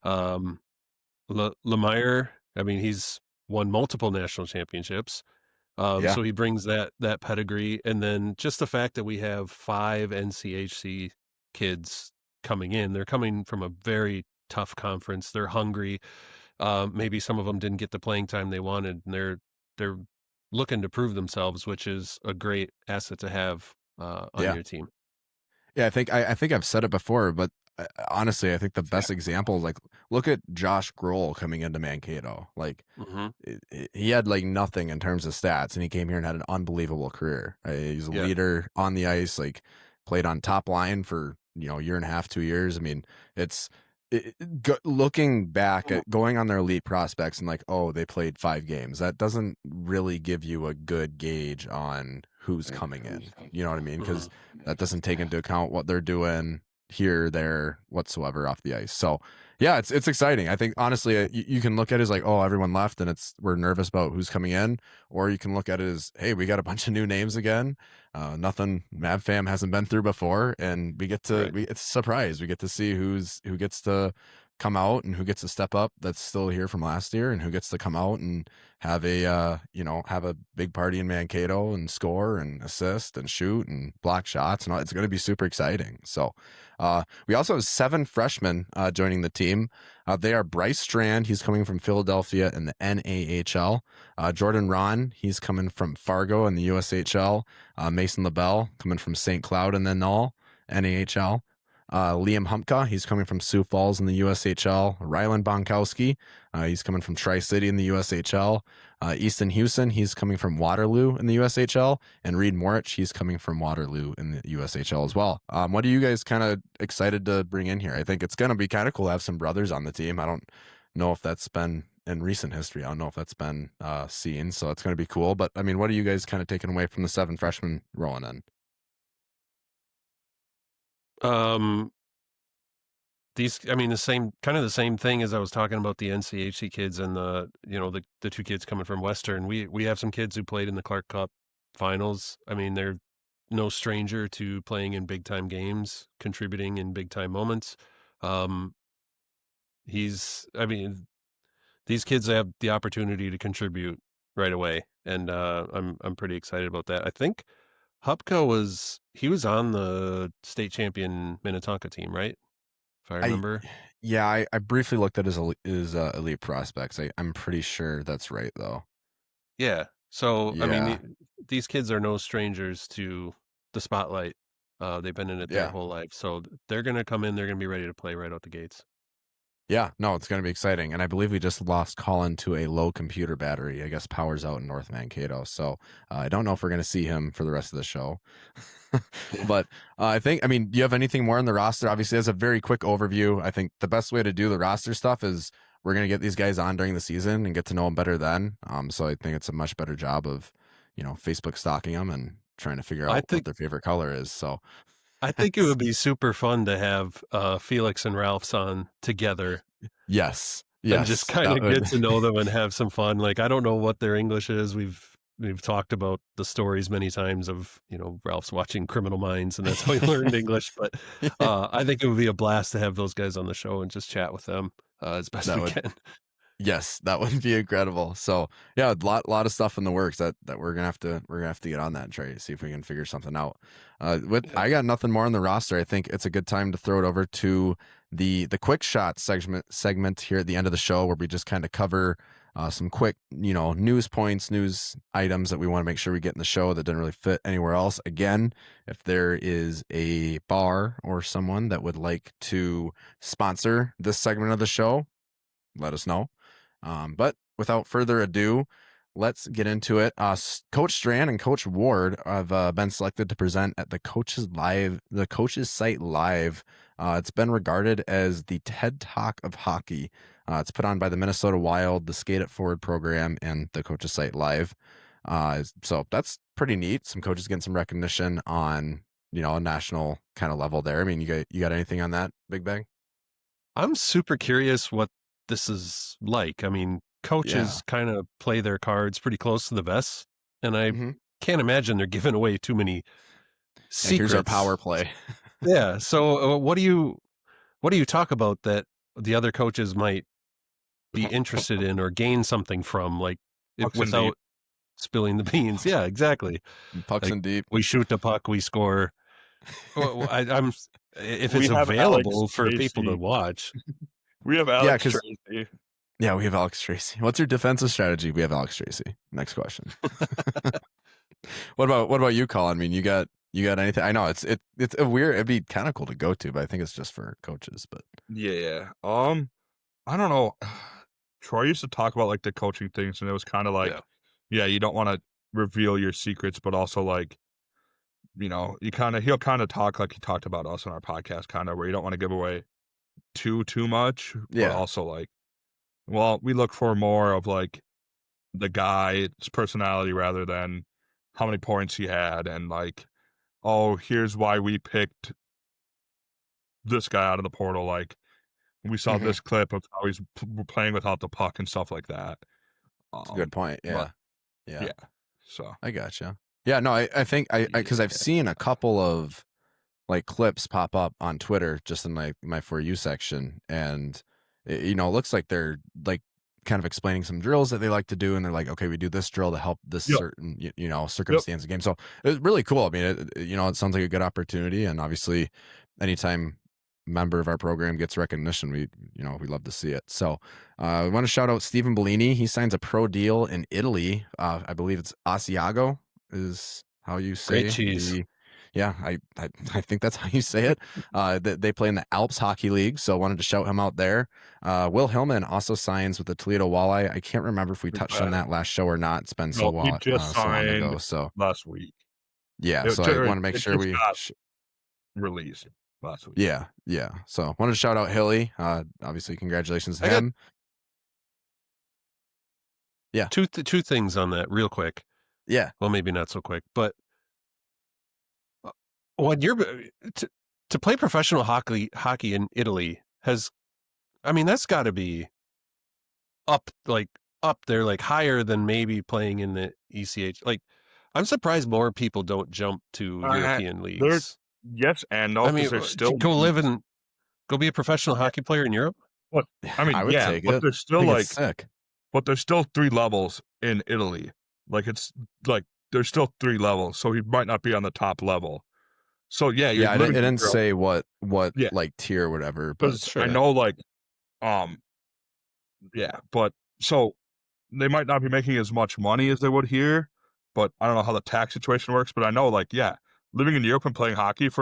Lemire, I mean, he's won multiple national championships.
Yeah.
So he brings that pedigree. And then just the fact that we have 5 NCHC kids coming in, they're coming from a very tough conference. They're hungry. Maybe some of them didn't get the playing time they wanted, and they're looking to prove themselves, which is a great asset to have on
Yeah.
your team.
Yeah, I think I've said it before, but honestly, I think the best example is like look at Josh Grohl coming into Mankato. Like he had like nothing in terms of stats, and he came here and had an unbelievable career. He's a leader on the ice. Like played on top line for year and a half, 2 years. I mean, it's looking back at going on their elite prospects and like, oh, they played 5 games. That doesn't really give you a good gauge on who's coming in. You know what I mean? Because that doesn't take into account what they're doing here, there, whatsoever off the ice. So yeah, it's exciting. I think honestly, you can look at it as like, oh, everyone left and we're nervous about who's coming in, or you can look at it as, hey, we got a bunch of new names again. Nothing Mav fam hasn't been through before, and we get to it's a surprise. We get to see who gets to come out and who gets to step up that's still here from last year, and who gets to come out and have a have a big party in Mankato and score and assist and shoot and block shots, and all. It's going to be super exciting. So we also have 7 freshmen joining the team. They are Bryce Strand, he's coming from Philadelphia in the NAHL. Jordan Ron, he's coming from Fargo in the USHL. Mason LaBelle coming from St. Cloud in the Null NAHL. Liam Humpka, he's coming from Sioux Falls in the USHL. Rylan Bonkowski, he's coming from Tri-City in the USHL. Easton Hewson, he's coming from Waterloo in the USHL. And Reed Morich, he's coming from Waterloo in the USHL as well. What are you guys kind of excited to bring in here? I think it's going to be kind of cool to have some brothers on the team. I don't know if that's been in recent history. I don't know if that's been seen, so it's going to be cool. But I mean, what are you guys kind of taking away from the 7 freshmen rolling in?
The same thing as I was talking about the NCHC kids and the 2 kids coming from Western. We have some kids who played in the Clark Cup finals. I mean, they're no stranger to playing in big time games, contributing in big time moments. These kids have the opportunity to contribute right away, and I'm pretty excited about that. I think Hupka was on the state champion Minnetonka team, right? If I remember.
I briefly looked at his elite prospects. I'm pretty sure that's right though.
Yeah. So I mean, these kids are no strangers to the spotlight. They've been in it their whole life, so they're gonna come in. They're gonna be ready to play right out the gates.
Yeah, no, it's going to be exciting. And I believe we just lost Colin to a low computer battery. I guess power's out in North Mankato. So I don't know if we're going to see him for the rest of the show. But do you have anything more on the roster? Obviously, as a very quick overview, I think the best way to do the roster stuff is we're going to get these guys on during the season and get to know them better then. So I think it's a much better job of, Facebook stalking them and trying to figure out what their favorite color is. So
I think it would be super fun to have Felix and Ralph's on together.
Yes.
And just kind of get to know them and have some fun. Like, I don't know what their English is. We've talked about the stories many times of, Ralph's watching Criminal Minds, and that's how he learned English. But I think it would be a blast to have those guys on the show and just chat with them as best we can.
Yes, that would be incredible. So yeah, a lot of stuff in the works that we're gonna have to get on that and try to see if we can figure something out. I got nothing more on the roster. I think it's a good time to throw it over to the quick shot segment here at the end of the show, where we just kind of cover some quick news points, news items that we want to make sure we get in the show that didn't really fit anywhere else. Again, if there is a bar or someone that would like to sponsor this segment of the show, let us know. But without further ado, let's get into it. Coach Strand and Coach Ward have been selected to present at the Coaches Site Live. It's been regarded as the TED Talk of hockey. It's put on by the Minnesota Wild, the Skate It Forward program, and the Coaches Site Live. So that's pretty neat. Some coaches getting some recognition on a national kind of level there. I mean, you got anything on that, Big Bag?
I'm super curious what this is like. I mean, coaches kind of play their cards pretty close to the vest, and I can't imagine they're giving away too many secrets.
Here's our power play.
Yeah. So what do you talk about that the other coaches might be interested in or gain something from, like without spilling the beans? Yeah, exactly.
Pucks
like,
and deep.
We shoot the puck, we score. I'm if it's
We have
available
Alex
for people to
Tracy.
watch.
We have Alex Tracy.
Yeah, we have Alex Tracy. What's your defensive strategy? We have Alex Tracy. Next question. What about you, Colin? I mean, you got anything? I know it's a weird. It'd be kind of cool to go to, but I think it's just for coaches. But
yeah, I don't know. Troy used to talk about like the coaching things, and it was kind of like, yeah, you don't want to reveal your secrets, but also like, he'll kind of talk like he talked about us on our podcast, kind of where you don't want to give away too much, but also like, well, we look for more of like the guy's personality rather than how many points he had, and like, oh, here's why we picked this guy out of the portal. Like, we saw this clip of how he's playing without the puck and stuff like that.
Good point. Yeah.
So
I gotcha. Yeah. No, I think because I've seen a couple of like clips pop up on Twitter just in my For You section, and it looks like they're like kind of explaining some drills that they like to do, and they're like, okay, we do this drill to help this certain circumstance of game. So it's really cool. I mean, it sounds like a good opportunity, and obviously anytime member of our program gets recognition, we love to see it. So we want to shout out Stephen Bellini. He signs a pro deal in Italy. I believe it's Asiago is how you say.
Great cheese.
Yeah, I think that's how you say it. They play in the Alps Hockey League, so wanted to shout him out there. Will Hillman also signs with the Toledo Walleye. I can't remember if we touched on that last show or not. It's been so long ago. So
last week.
Yeah, so I want to make sure we
released last week.
Yeah. So wanted to shout out Hilly. Obviously, congratulations to him. Yeah.
Two things on that real quick.
Yeah.
Well, maybe not so quick, but when you're to play professional hockey in Italy that's got to be up there, like higher than maybe playing in the ECH. Like, I'm surprised more people don't jump to European leagues.
Yes and no.
I mean,
still
go be a professional hockey player in Europe.
But I mean,
I would take
but
it.
there's still
sick.
But there's still 3 levels in Italy. Like, it's like there's still 3 levels, so he might not be on the top level. So
I didn't say what like tier or whatever, but
I know like but so they might not be making as much money as they would here, but I don't know how the tax situation works. But I know like living in Europe and playing hockey if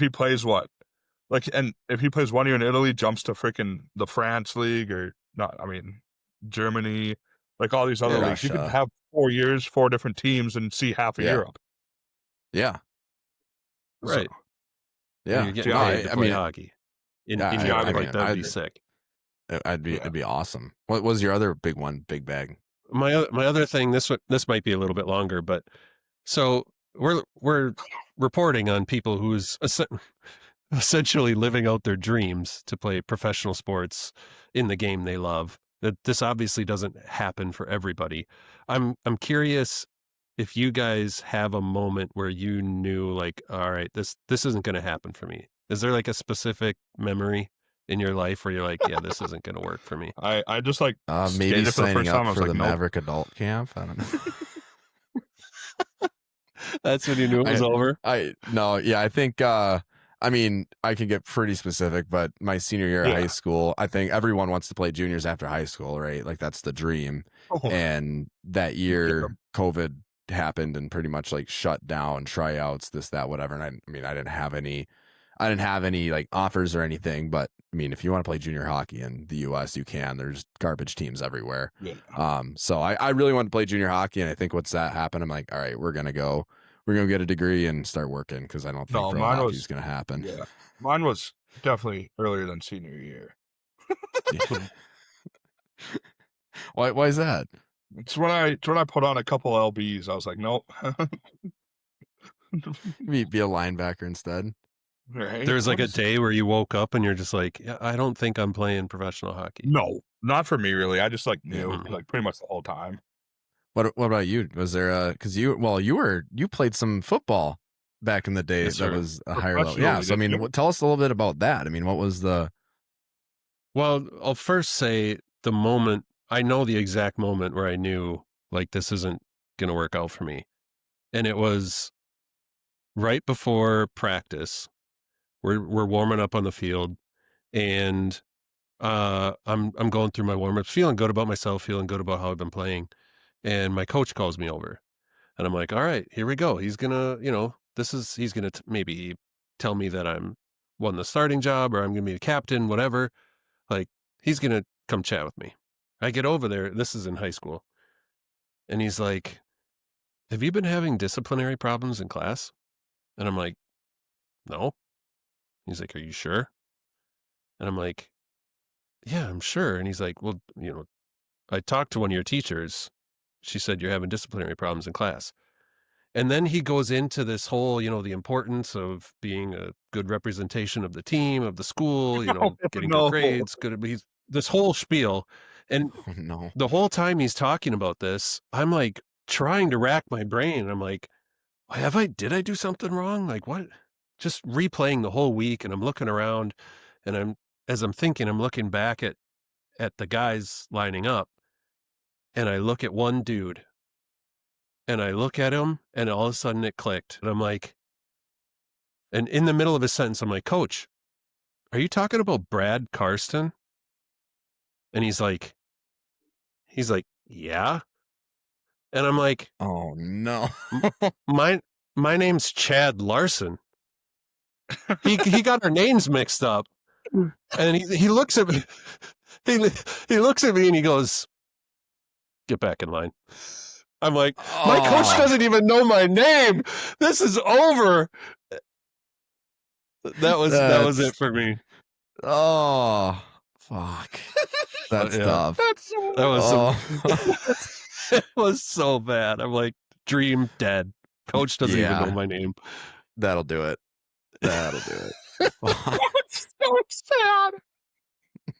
he plays and if he plays 1 year in Italy, jumps to freaking the France league or not, I mean Germany, like all these other leagues. You could have 4 years, 4 different teams, and see half of Europe.
Yeah.
Right.
So, yeah.
You're getting paid to play hockey in Europe. Like, that'd be sick.
It'd be awesome. What was your other big one, Big Bag?
My other thing, this might be a little bit longer, but so we're reporting on people who's essentially living out their dreams to play professional sports in the game they love. That this obviously doesn't happen for everybody. I'm curious if you guys have a moment where you knew, like, all right, this isn't going to happen for me. Is there like a specific memory in your life where you're like, yeah, this isn't going to work for me?
I just like
maybe signing up for the
nope.
Maverick adult camp. I don't know.
That's when you knew it was over.
I think I mean, I can get pretty specific, but my senior year of high school, I think everyone wants to play juniors after high school, right? Like, that's the dream. And that year, COVID happened and pretty much like shut down tryouts, this, that, whatever. And I mean, I didn't have any like offers or anything, but I mean, if you want to play junior hockey in the US, you can. There's garbage teams everywhere. So I really wanted to play junior hockey, and I think once that happened, I'm like, all right, we're gonna get a degree and start working, because I don't think pro hockey is gonna happen.
Yeah, mine was definitely earlier than senior year.
Why is that?
It's when I put on a couple LBs. I was like, nope.
Be a linebacker instead.
Right?
There was like
What
a
is-
day where you woke up and you're just like, yeah, I don't think I'm playing professional hockey.
No, not for me really. I just like knew
Mhm.
like pretty much the whole time.
What about you? Was there because you played some football back in the day
Yes,
that
sir.
was a higher level. Yeah.
Professionally,
So I
didn't
mean,
you?
tell us a little bit about that. I mean, what was the
Well, I'll first say the moment, I know the exact moment where I knew like this isn't going to work out for me. And it was right before practice. We're warming up on the field, and I'm going through my warm-ups, feeling good about myself, feeling good about how I've been playing. And my coach calls me over, and I'm like, all right, here we go. He's gonna, he's gonna maybe tell me that I'm won the starting job, or I'm gonna be the captain, whatever. Like, he's gonna come chat with me. I get over there. This is in high school, and he's like, have you been having disciplinary problems in class? And I'm like, no. He's like, are you sure? And I'm like, yeah, I'm sure. And he's like, well, I talked to one of your teachers. She said you're having disciplinary problems in class. And then he goes into this whole, the importance of being a good representation of the team, of the school, getting good
No.
grades, he's this whole spiel. And
oh no.
the whole time he's talking about this, I'm like trying to rack my brain. I'm like, did I do something wrong? Like what? Just replaying the whole week. And I'm looking around, and as I'm thinking, I'm looking back at the guys lining up, and I look at one dude, and I look at him, and all of a sudden it clicked. And I'm like, and in the middle of his sentence, I'm like, Coach, are you talking about Brad Karsten? And he's like, yeah. And I'm like,
Oh no.
my name's Chad Larson. He got our names mixed up. And he looks at me, he looks at me and he goes, get back in line. I'm like, my coach
Oh.
doesn't even know my name. This is over. That was it for me.
Oh, fuck. That's
Yeah.
tough.
That was
Oh.
it was so bad. I'm like, dream dead. Coach doesn't even know
Yeah.
my name.
That'll do it. That'll do it.
It's so sad.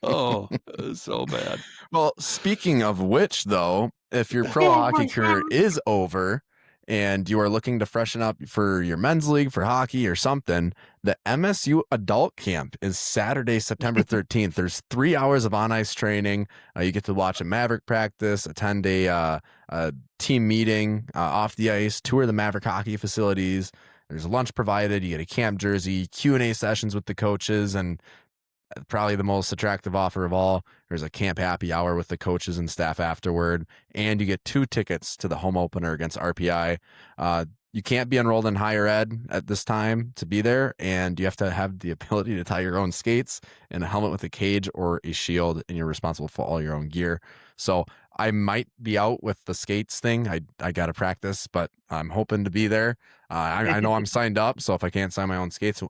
Oh, it was so bad.
Well, speaking of which, though, if your pro
Oh
hockey
my
career
God.
is over and you are looking to freshen up for your men's league, for hockey or something, the MSU Adult Camp is Saturday, September 13th. There's 3 hours of on-ice training. You get to watch a Maverick practice, attend a team meeting off the ice, tour the Maverick hockey facilities. There's lunch provided. You get a camp jersey, Q&A sessions with the coaches, and probably the most attractive offer of all, there's a camp happy hour with the coaches and staff afterward, and you get 2 tickets to the home opener against RPI. You can't be enrolled in higher ed at this time to be there, and you have to have the ability to tie your own skates and a helmet with a cage or a shield, and you're responsible for all your own gear. So I might be out with the skates thing. I got to practice, but I'm hoping to be there. I know I'm signed up, so if I can't sign my own skates,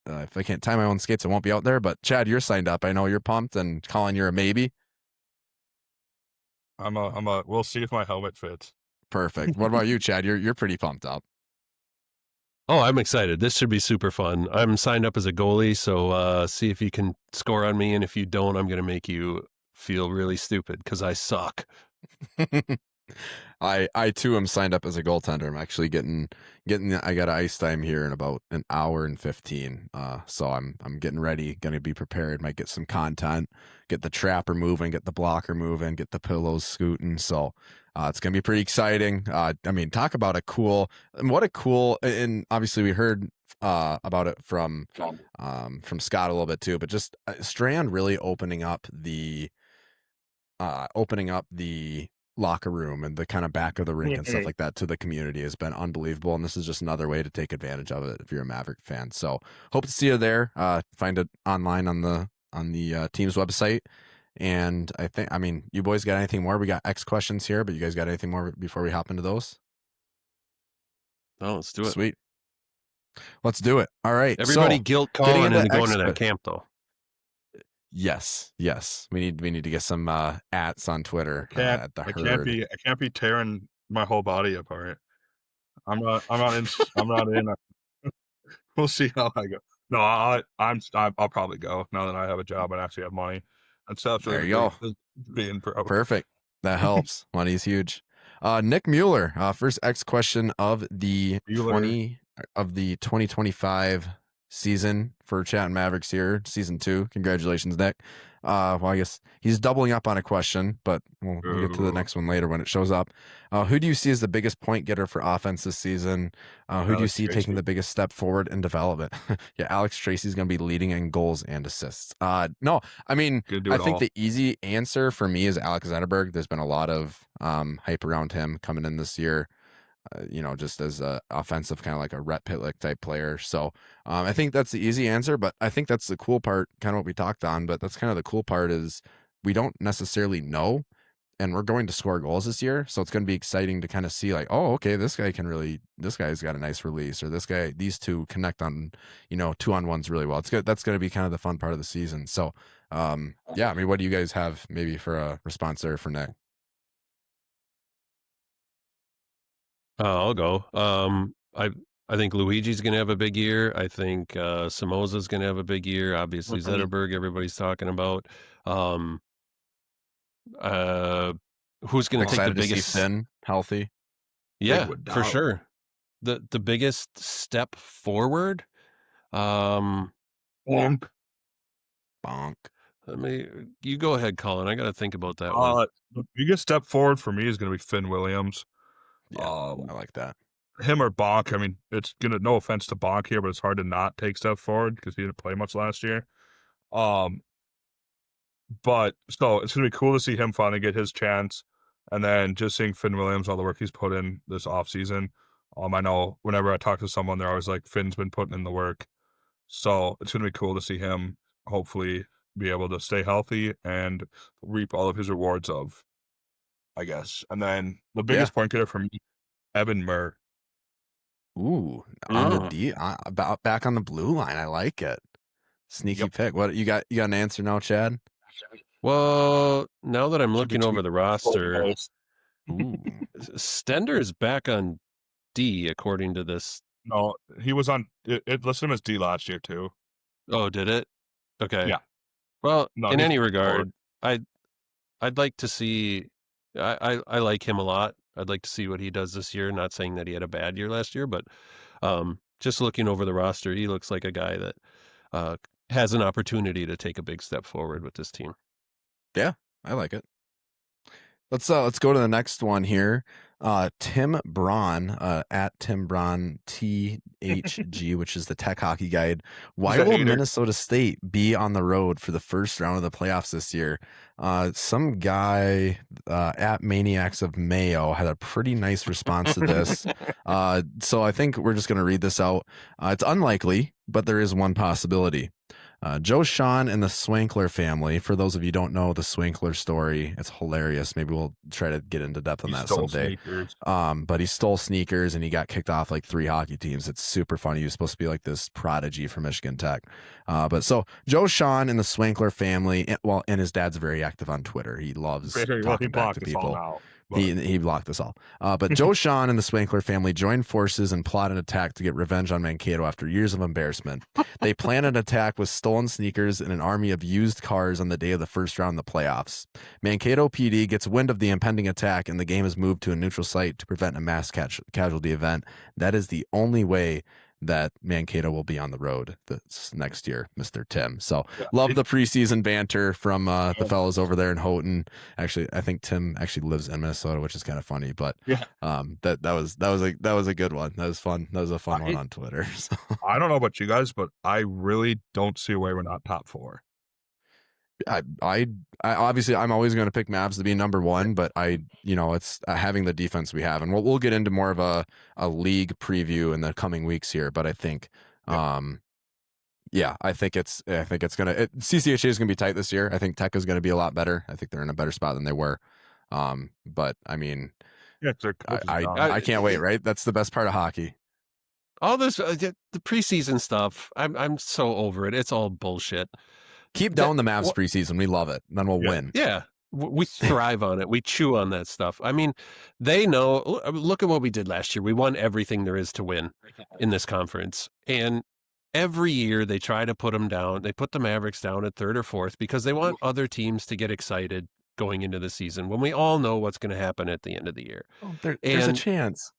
if I can't tie my own skates, I won't be out there. But Chad, you're signed up. I know you're pumped, and Colin, you're a maybe.
We'll see if my helmet fits.
Perfect. What about you, Chad? You're pretty pumped up.
Oh, I'm excited. This should be super fun. I'm signed up as a goalie, so see if you can score on me, and if you don't, I'm going to make you feel really stupid because I suck.
I too am signed up as a goaltender. I'm actually getting I got ice time here in about an hour and 15. So I'm getting ready, gonna be prepared, might get some content, get the trapper moving, get the blocker moving, get the pillows scooting. So it's gonna be pretty exciting. I mean, talk about what a cool, and obviously we heard about it from Scott a little bit too, but just Strand really opening up the locker room and the kind of back of the rink and stuff like that to the community has been unbelievable. And this is just another way to take advantage of it if you're a Maverick fan. So hope to see you there. Find it online on the team's website. And I mean, you boys got anything more? We got X questions here, but you guys got anything more before we hop into those?
Oh, let's do it.
Sweet. Let's do it. All right.
Everybody
so,
guilt
getting
Colin
into
into going to
X-
that camp, though.
Yes. We need to get some ats on Twitter at the
I
herd.
can't be tearing my whole body apart. I'm not in. I'm not in. We'll see how I go. No, I'll probably go now that I have a job and actually have money. That's really
There
the
you go.
biggest, being broke.
Perfect. That helps. Money's huge. Nick Mueller, first X question of the
Mueller.
2025 season for Chattin Mavericks here, season 2. Congratulations, Nick. Well, I guess he's doubling up on a question, but we'll get to the next one later when it shows up. Who do you see as the biggest point getter for offense this season? Who do you
Alex
see taking
Tracy.
the biggest step forward in development? Yeah, Alex Tracy's going to be leading in goals and assists. No, I mean,
Gonna do
I
it
think
all.
the easy answer for me is Alex Zetterberg. There's been a lot of hype around him coming in this year. Just as a offensive kind of like a Rhett Pitlick type player. So I think that's the easy answer, but I think that's the cool part, kind of what we talked on, but that's kind of the cool part is we don't necessarily know, and we're going to score goals this year. So it's going to be exciting to kind of see like, oh, okay, this guy's got a nice release, or these two connect on, 2-on-1s really well. It's good. That's going to be kind of the fun part of the season. So yeah, I mean, what do you guys have maybe for a response there for Nick?
I'll go. I think Luigi's going to have a big year. I think Samoza's going to have a big year. Obviously, Zetterberg, everybody's talking about. Who's going to take the
Excited to see
biggest?
Finn healthy.
Yeah,
Big
for
Wood
sure. The biggest step forward.
Bonk.
Bonk.
You go ahead, Colin. I got to think about that one.
The biggest step forward for me is going to be Finn Williams.
Yeah, I like that.
Him or Bonk. I mean, it's gonna. No offense to Bonk here, but it's hard to not take steps forward because he didn't play much last year. But so it's gonna be cool to see him finally get his chance, and then just seeing Finn Williams, all the work he's put in this offseason. I know whenever I talk to someone, they're always like, Finn's been putting in the work. So it's gonna be cool to see him hopefully be able to stay healthy and reap all of his rewards of, I guess. And then the biggest point getter for me, Evan Murr.
Ooh, on the D, about back on the blue line. I like it. Sneaky pick. What you got? You got an answer now, Chad?
Well, now that I'm looking over the roster,
Ooh,
Stender is back on D according to this.
No, he was on. It listed him as D last year too.
Oh, did it? Okay.
Yeah.
Well,
No,
in
he's
any
forward.
regard, I'd like to see. I like him a lot. I'd like to see what he does this year. Not saying that he had a bad year last year, but just looking over the roster, he looks like a guy that has an opportunity to take a big step forward with this team.
yeah, I like it. Let's go to the next one here. Tim Braun, at Tim Braun THG, which is the Tech Hockey Guide. Why will Minnesota State be on the road for the first round of the playoffs this year? Some guy at Maniacs of Mayo had a pretty nice response to this. So I think we're just going to read this out. It's unlikely, but there is one possibility. Joe Sean and the Swankler family. For those of you who don't know the Swankler story, it's hilarious. Maybe we'll try to get into depth on that someday.
Sneakers.
But he stole sneakers and he got kicked off like 3 hockey teams. It's super funny. He was supposed to be like this prodigy for Michigan Tech. But so Joe Sean and the Swankler family, and his dad's very active on Twitter. He loves talking back to people. He blocked us all. But Joe Sean and the Swankler family joined forces and plot an attack to get revenge on Mankato after years of embarrassment. They planned an attack with stolen sneakers and an army of used cars on the day of the first round of the playoffs. Mankato PD gets wind of the impending attack, and the game is moved to a neutral site to prevent a mass casualty event. That is the only way that Mankato will be on the road this next year, Mr. Tim. So love the preseason banter from the fellows over there in Houghton. Actually, I think Tim actually lives in Minnesota, which is kind of funny. But that was a good one. That was fun. That was a fun one on Twitter. So.
I don't know about you guys, but I really don't see a way we're not top 4.
I obviously I'm always going to pick Mavs to be number 1, but it's having the defense we have, and we'll get into more of a league preview in the coming weeks here. But I think, I think it's gonna CCHA is gonna be tight this year. I think Tech is gonna be a lot better. I think they're in a better spot than they were. But I mean, I can't wait. Right, that's the best part of hockey.
All this the preseason stuff, I'm so over it. It's all bullshit.
Keep down the Mavs preseason. We love it. Then we'll win.
Yeah. we thrive on it. We chew on that stuff. I mean, they know. Look at what we did last year. We won everything there is to win in this conference, and every year they try to put them down. They put the Mavericks down at third or fourth because they want other teams to get excited going into the season when we all know what's going to happen at the end of the year.
Oh, there's a
And
chance.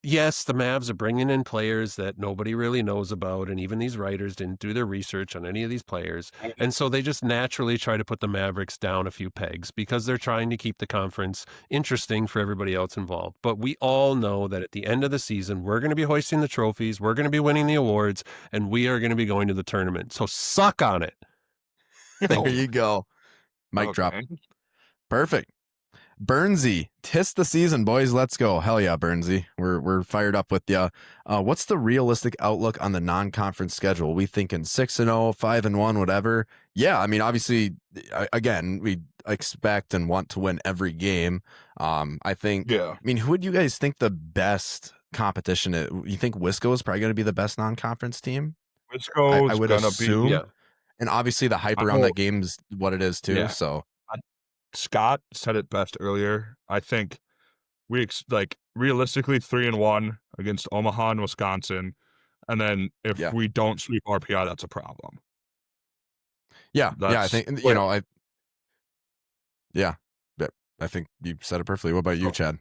yes, the Mavs are bringing in players that nobody really knows about, and even these writers didn't do their research on any of these players. And so they just naturally try to put the Mavericks down a few pegs because they're trying to keep the conference interesting for everybody else involved. But we all know that at the end of the season, we're going to be hoisting the trophies, we're going to be winning the awards, and we are going to be going to the tournament. So suck on it.
There you go. Mic drop. Perfect. Burnsy, tis the season, boys. Let's go. Hell yeah, Burnsy. We're fired up with you. What's the realistic outlook on the non-conference schedule? We thinking 6-0, 5-1, whatever. Yeah, I mean, obviously, again, we expect and want to win every game. I think.
Yeah.
I mean, who would you guys think the best competition is? You think Wisco is probably going to be the best non-conference team?
Wisco's
I would
gonna
assume.
be.
Yeah.
And obviously, the hype around that game is what it is too.
Yeah.
So.
Scott said it best earlier. I think we realistically 3-1 against Omaha and Wisconsin, and then if we don't sweep RPI, that's a problem.
Yeah, I think I think you said it perfectly. What about you, Chad?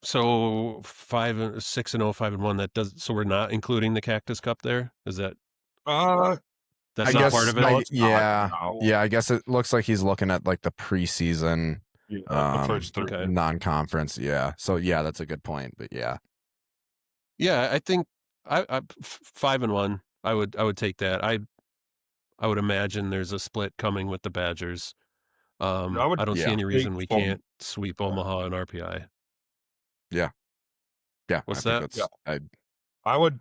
So 6-0, 5-1. That does. So we're not including the Cactus Cup there. Is that? That's not part of it.
Yeah. I guess it looks like he's looking at like the preseason,
the first three.
Non-conference. Yeah. So yeah, that's a good point. But yeah.
I think I 5-1. I would take that. I would imagine there's a split coming with the Badgers. I don't see any reason we can't sweep Omaha and RPI.
Yeah.
What's that?
I would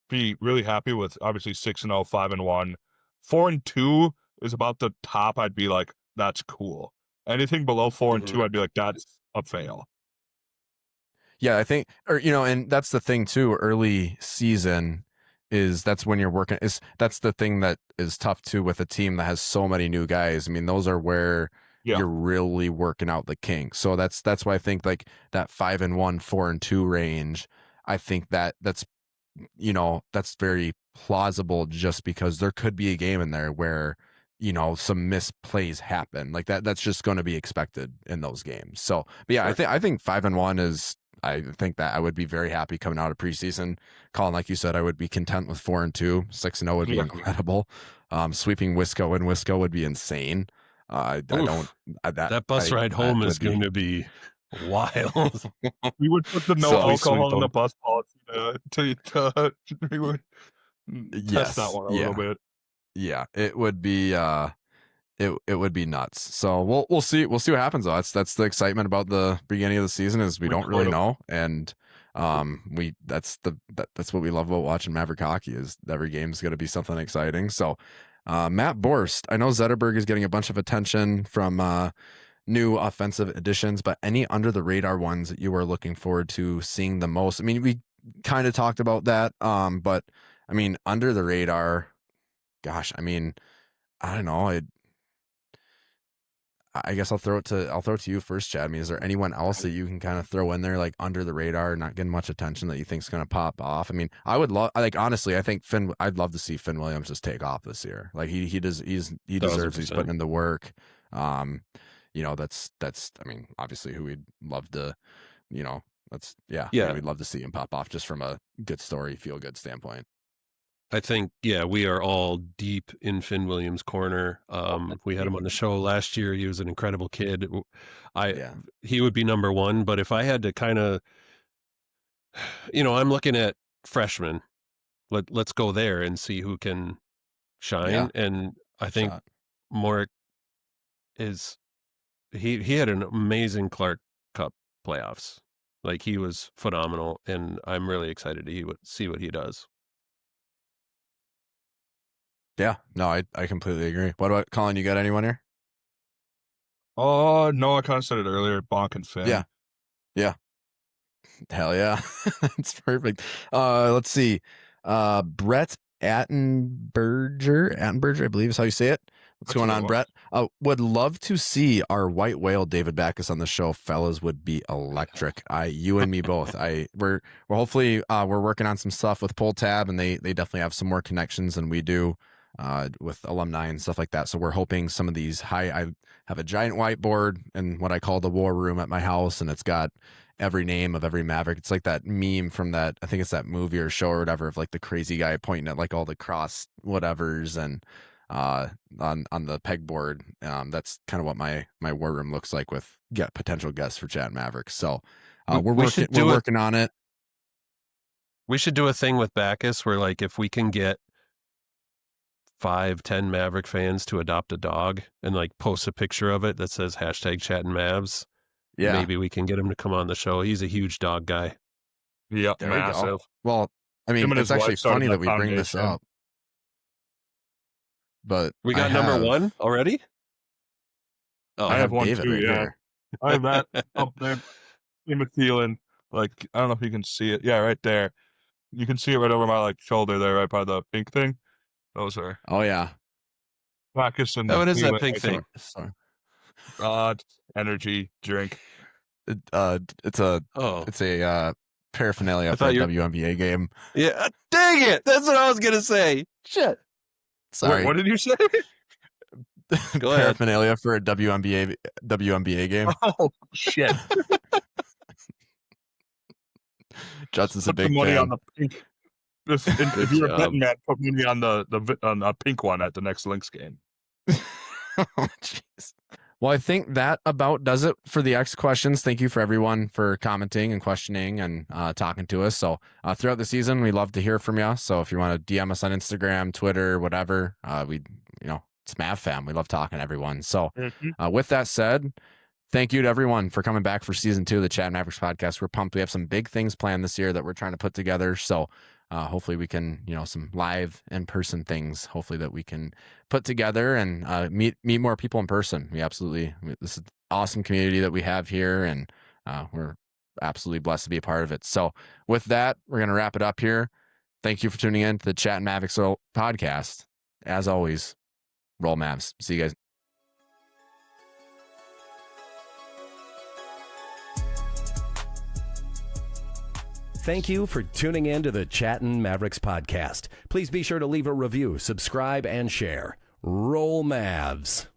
be really happy with obviously 6-0, 5-1. 4-2 is about the top. I'd be like, that's cool. Anything below 4-2, I'd be like, that's a fail.
Yeah, I think, and that's the thing too. Early season that's when you're working. That's the thing that is tough too with a team that has so many new guys. I mean, those are where you're really working out the kinks. So that's why I think like that 5-1, 4-2 range. I think that's very plausible just because there could be a game in there where, some misplays happen like that. That's just going to be expected in those games. So, but yeah, sure. I think 5-1 is, I think that I would be very happy coming out of preseason. Colin, like you said, I would be content with 4-2. 6-0 would be incredible. Sweeping Wisco would be insane. That bus
ride home is going to be wild.
We would put the alcohol in the bus policy we would test that one a little bit.
Yeah, it would be it would be nuts. So we'll see what happens though. That's the excitement about the beginning of the season is we don't really know, and that's what we love about watching Maverick hockey is every game's going to be something exciting. So Matt Borst, I know Zetterberg is getting a bunch of attention from new offensive additions, but any under the radar ones that you are looking forward to seeing the most? I mean, we kind of talked about that, but I mean, under the radar, gosh, I mean, I don't know. I guess I'll throw it to you first, Chad. I mean, is there anyone else that you can kind of throw in there, like under the radar, not getting much attention that you think is going to pop off? I mean, I would love, honestly, I think I'd love to see Finn Williams just take off this year. Like he deserves, he's putting in the work. That's, I mean, obviously who we'd love to, we'd love to see him pop off just from a good story, feel good standpoint.
I think, we are all deep in Finn Williams' corner. We had him on the show last year. He was an incredible kid. He would be number one, but if I had to kind of, I'm looking at freshmen. Let's go there and see who can shine. Yeah. And I think Morik he had an amazing Clark Cup playoffs. Like he was phenomenal, and I'm really excited to see what he does.
Yeah, no, I completely agree. What about Colin? You got anyone here?
Oh, no, I kind of said it earlier. Bonk and Finn.
Yeah. Hell yeah. That's perfect. Let's see. Brett Attenberger, I believe is how you say it. What's going on, Brett? Would love to see our white whale David Backus on the show. Fellas would be electric. You and me both. We're hopefully we're working on some stuff with Pulltab, and they definitely have some more connections than we do with alumni and stuff like that. So we're hoping some of these I have a giant whiteboard in what I call the war room at my house, and it's got every name of every Maverick. It's like that meme from that, I think it's that movie or show or whatever, of like the crazy guy pointing at like all the cross whatevers and on the pegboard. That's kind of what my war room looks like with potential guests for Chattin Mavericks. So we're working on it.
We should do a thing with Backus where, like, if we can get 5-10 Maverick fans to adopt a dog and like post a picture of it that says #ChattinMavs, maybe we can get him to come on the show. He's a huge dog guy.
Yeah,
there
massive.
We go. Well, I mean, it's actually funny that we bring this up. But
we got number one already.
Oh, I have one
David
too.
right
Yeah,
here.
I have that up there. In the feeling, like, I don't know if you can see it. Yeah, right there. You can see it right over my like shoulder there, right by the pink thing. Those are.
Oh yeah.
Backus and
what is that pink thing?
Energy drink.
It's a paraphernalia for a WNBA game.
Yeah, dang it! That's what I was gonna say. Shit.
Sorry.
Wait, what did you say?
Go ahead.
Paraphernalia for a WNBA game.
Oh shit!
Judson's a
put
big
the money
fan.
on the pink. If you're a betting man, put money on the pink one at the next Lynx game.
Oh, jeez. Well, I think that about does it for the X questions. Thank you for everyone for commenting and questioning and talking to us. So throughout the season, we love to hear from you. So if you want to DM us on Instagram, Twitter, whatever, it's Mav Fam. We love talking to everyone. So with that said, thank you to everyone for coming back for season 2 of the Chattin Mavericks podcast. We're pumped. We have some big things planned this year that we're trying to put together. So hopefully we can, some live in-person things, hopefully that we can put together and meet more people in person. This is an awesome community that we have here, and we're absolutely blessed to be a part of it. So with that, we're going to wrap it up here. Thank you for tuning in to the Chattin Mavericks podcast. As always, roll Mavs. See you guys.
Thank you for tuning in to the Chattin Mavericks podcast. Please be sure to leave a review, subscribe, and share. Roll Mavs.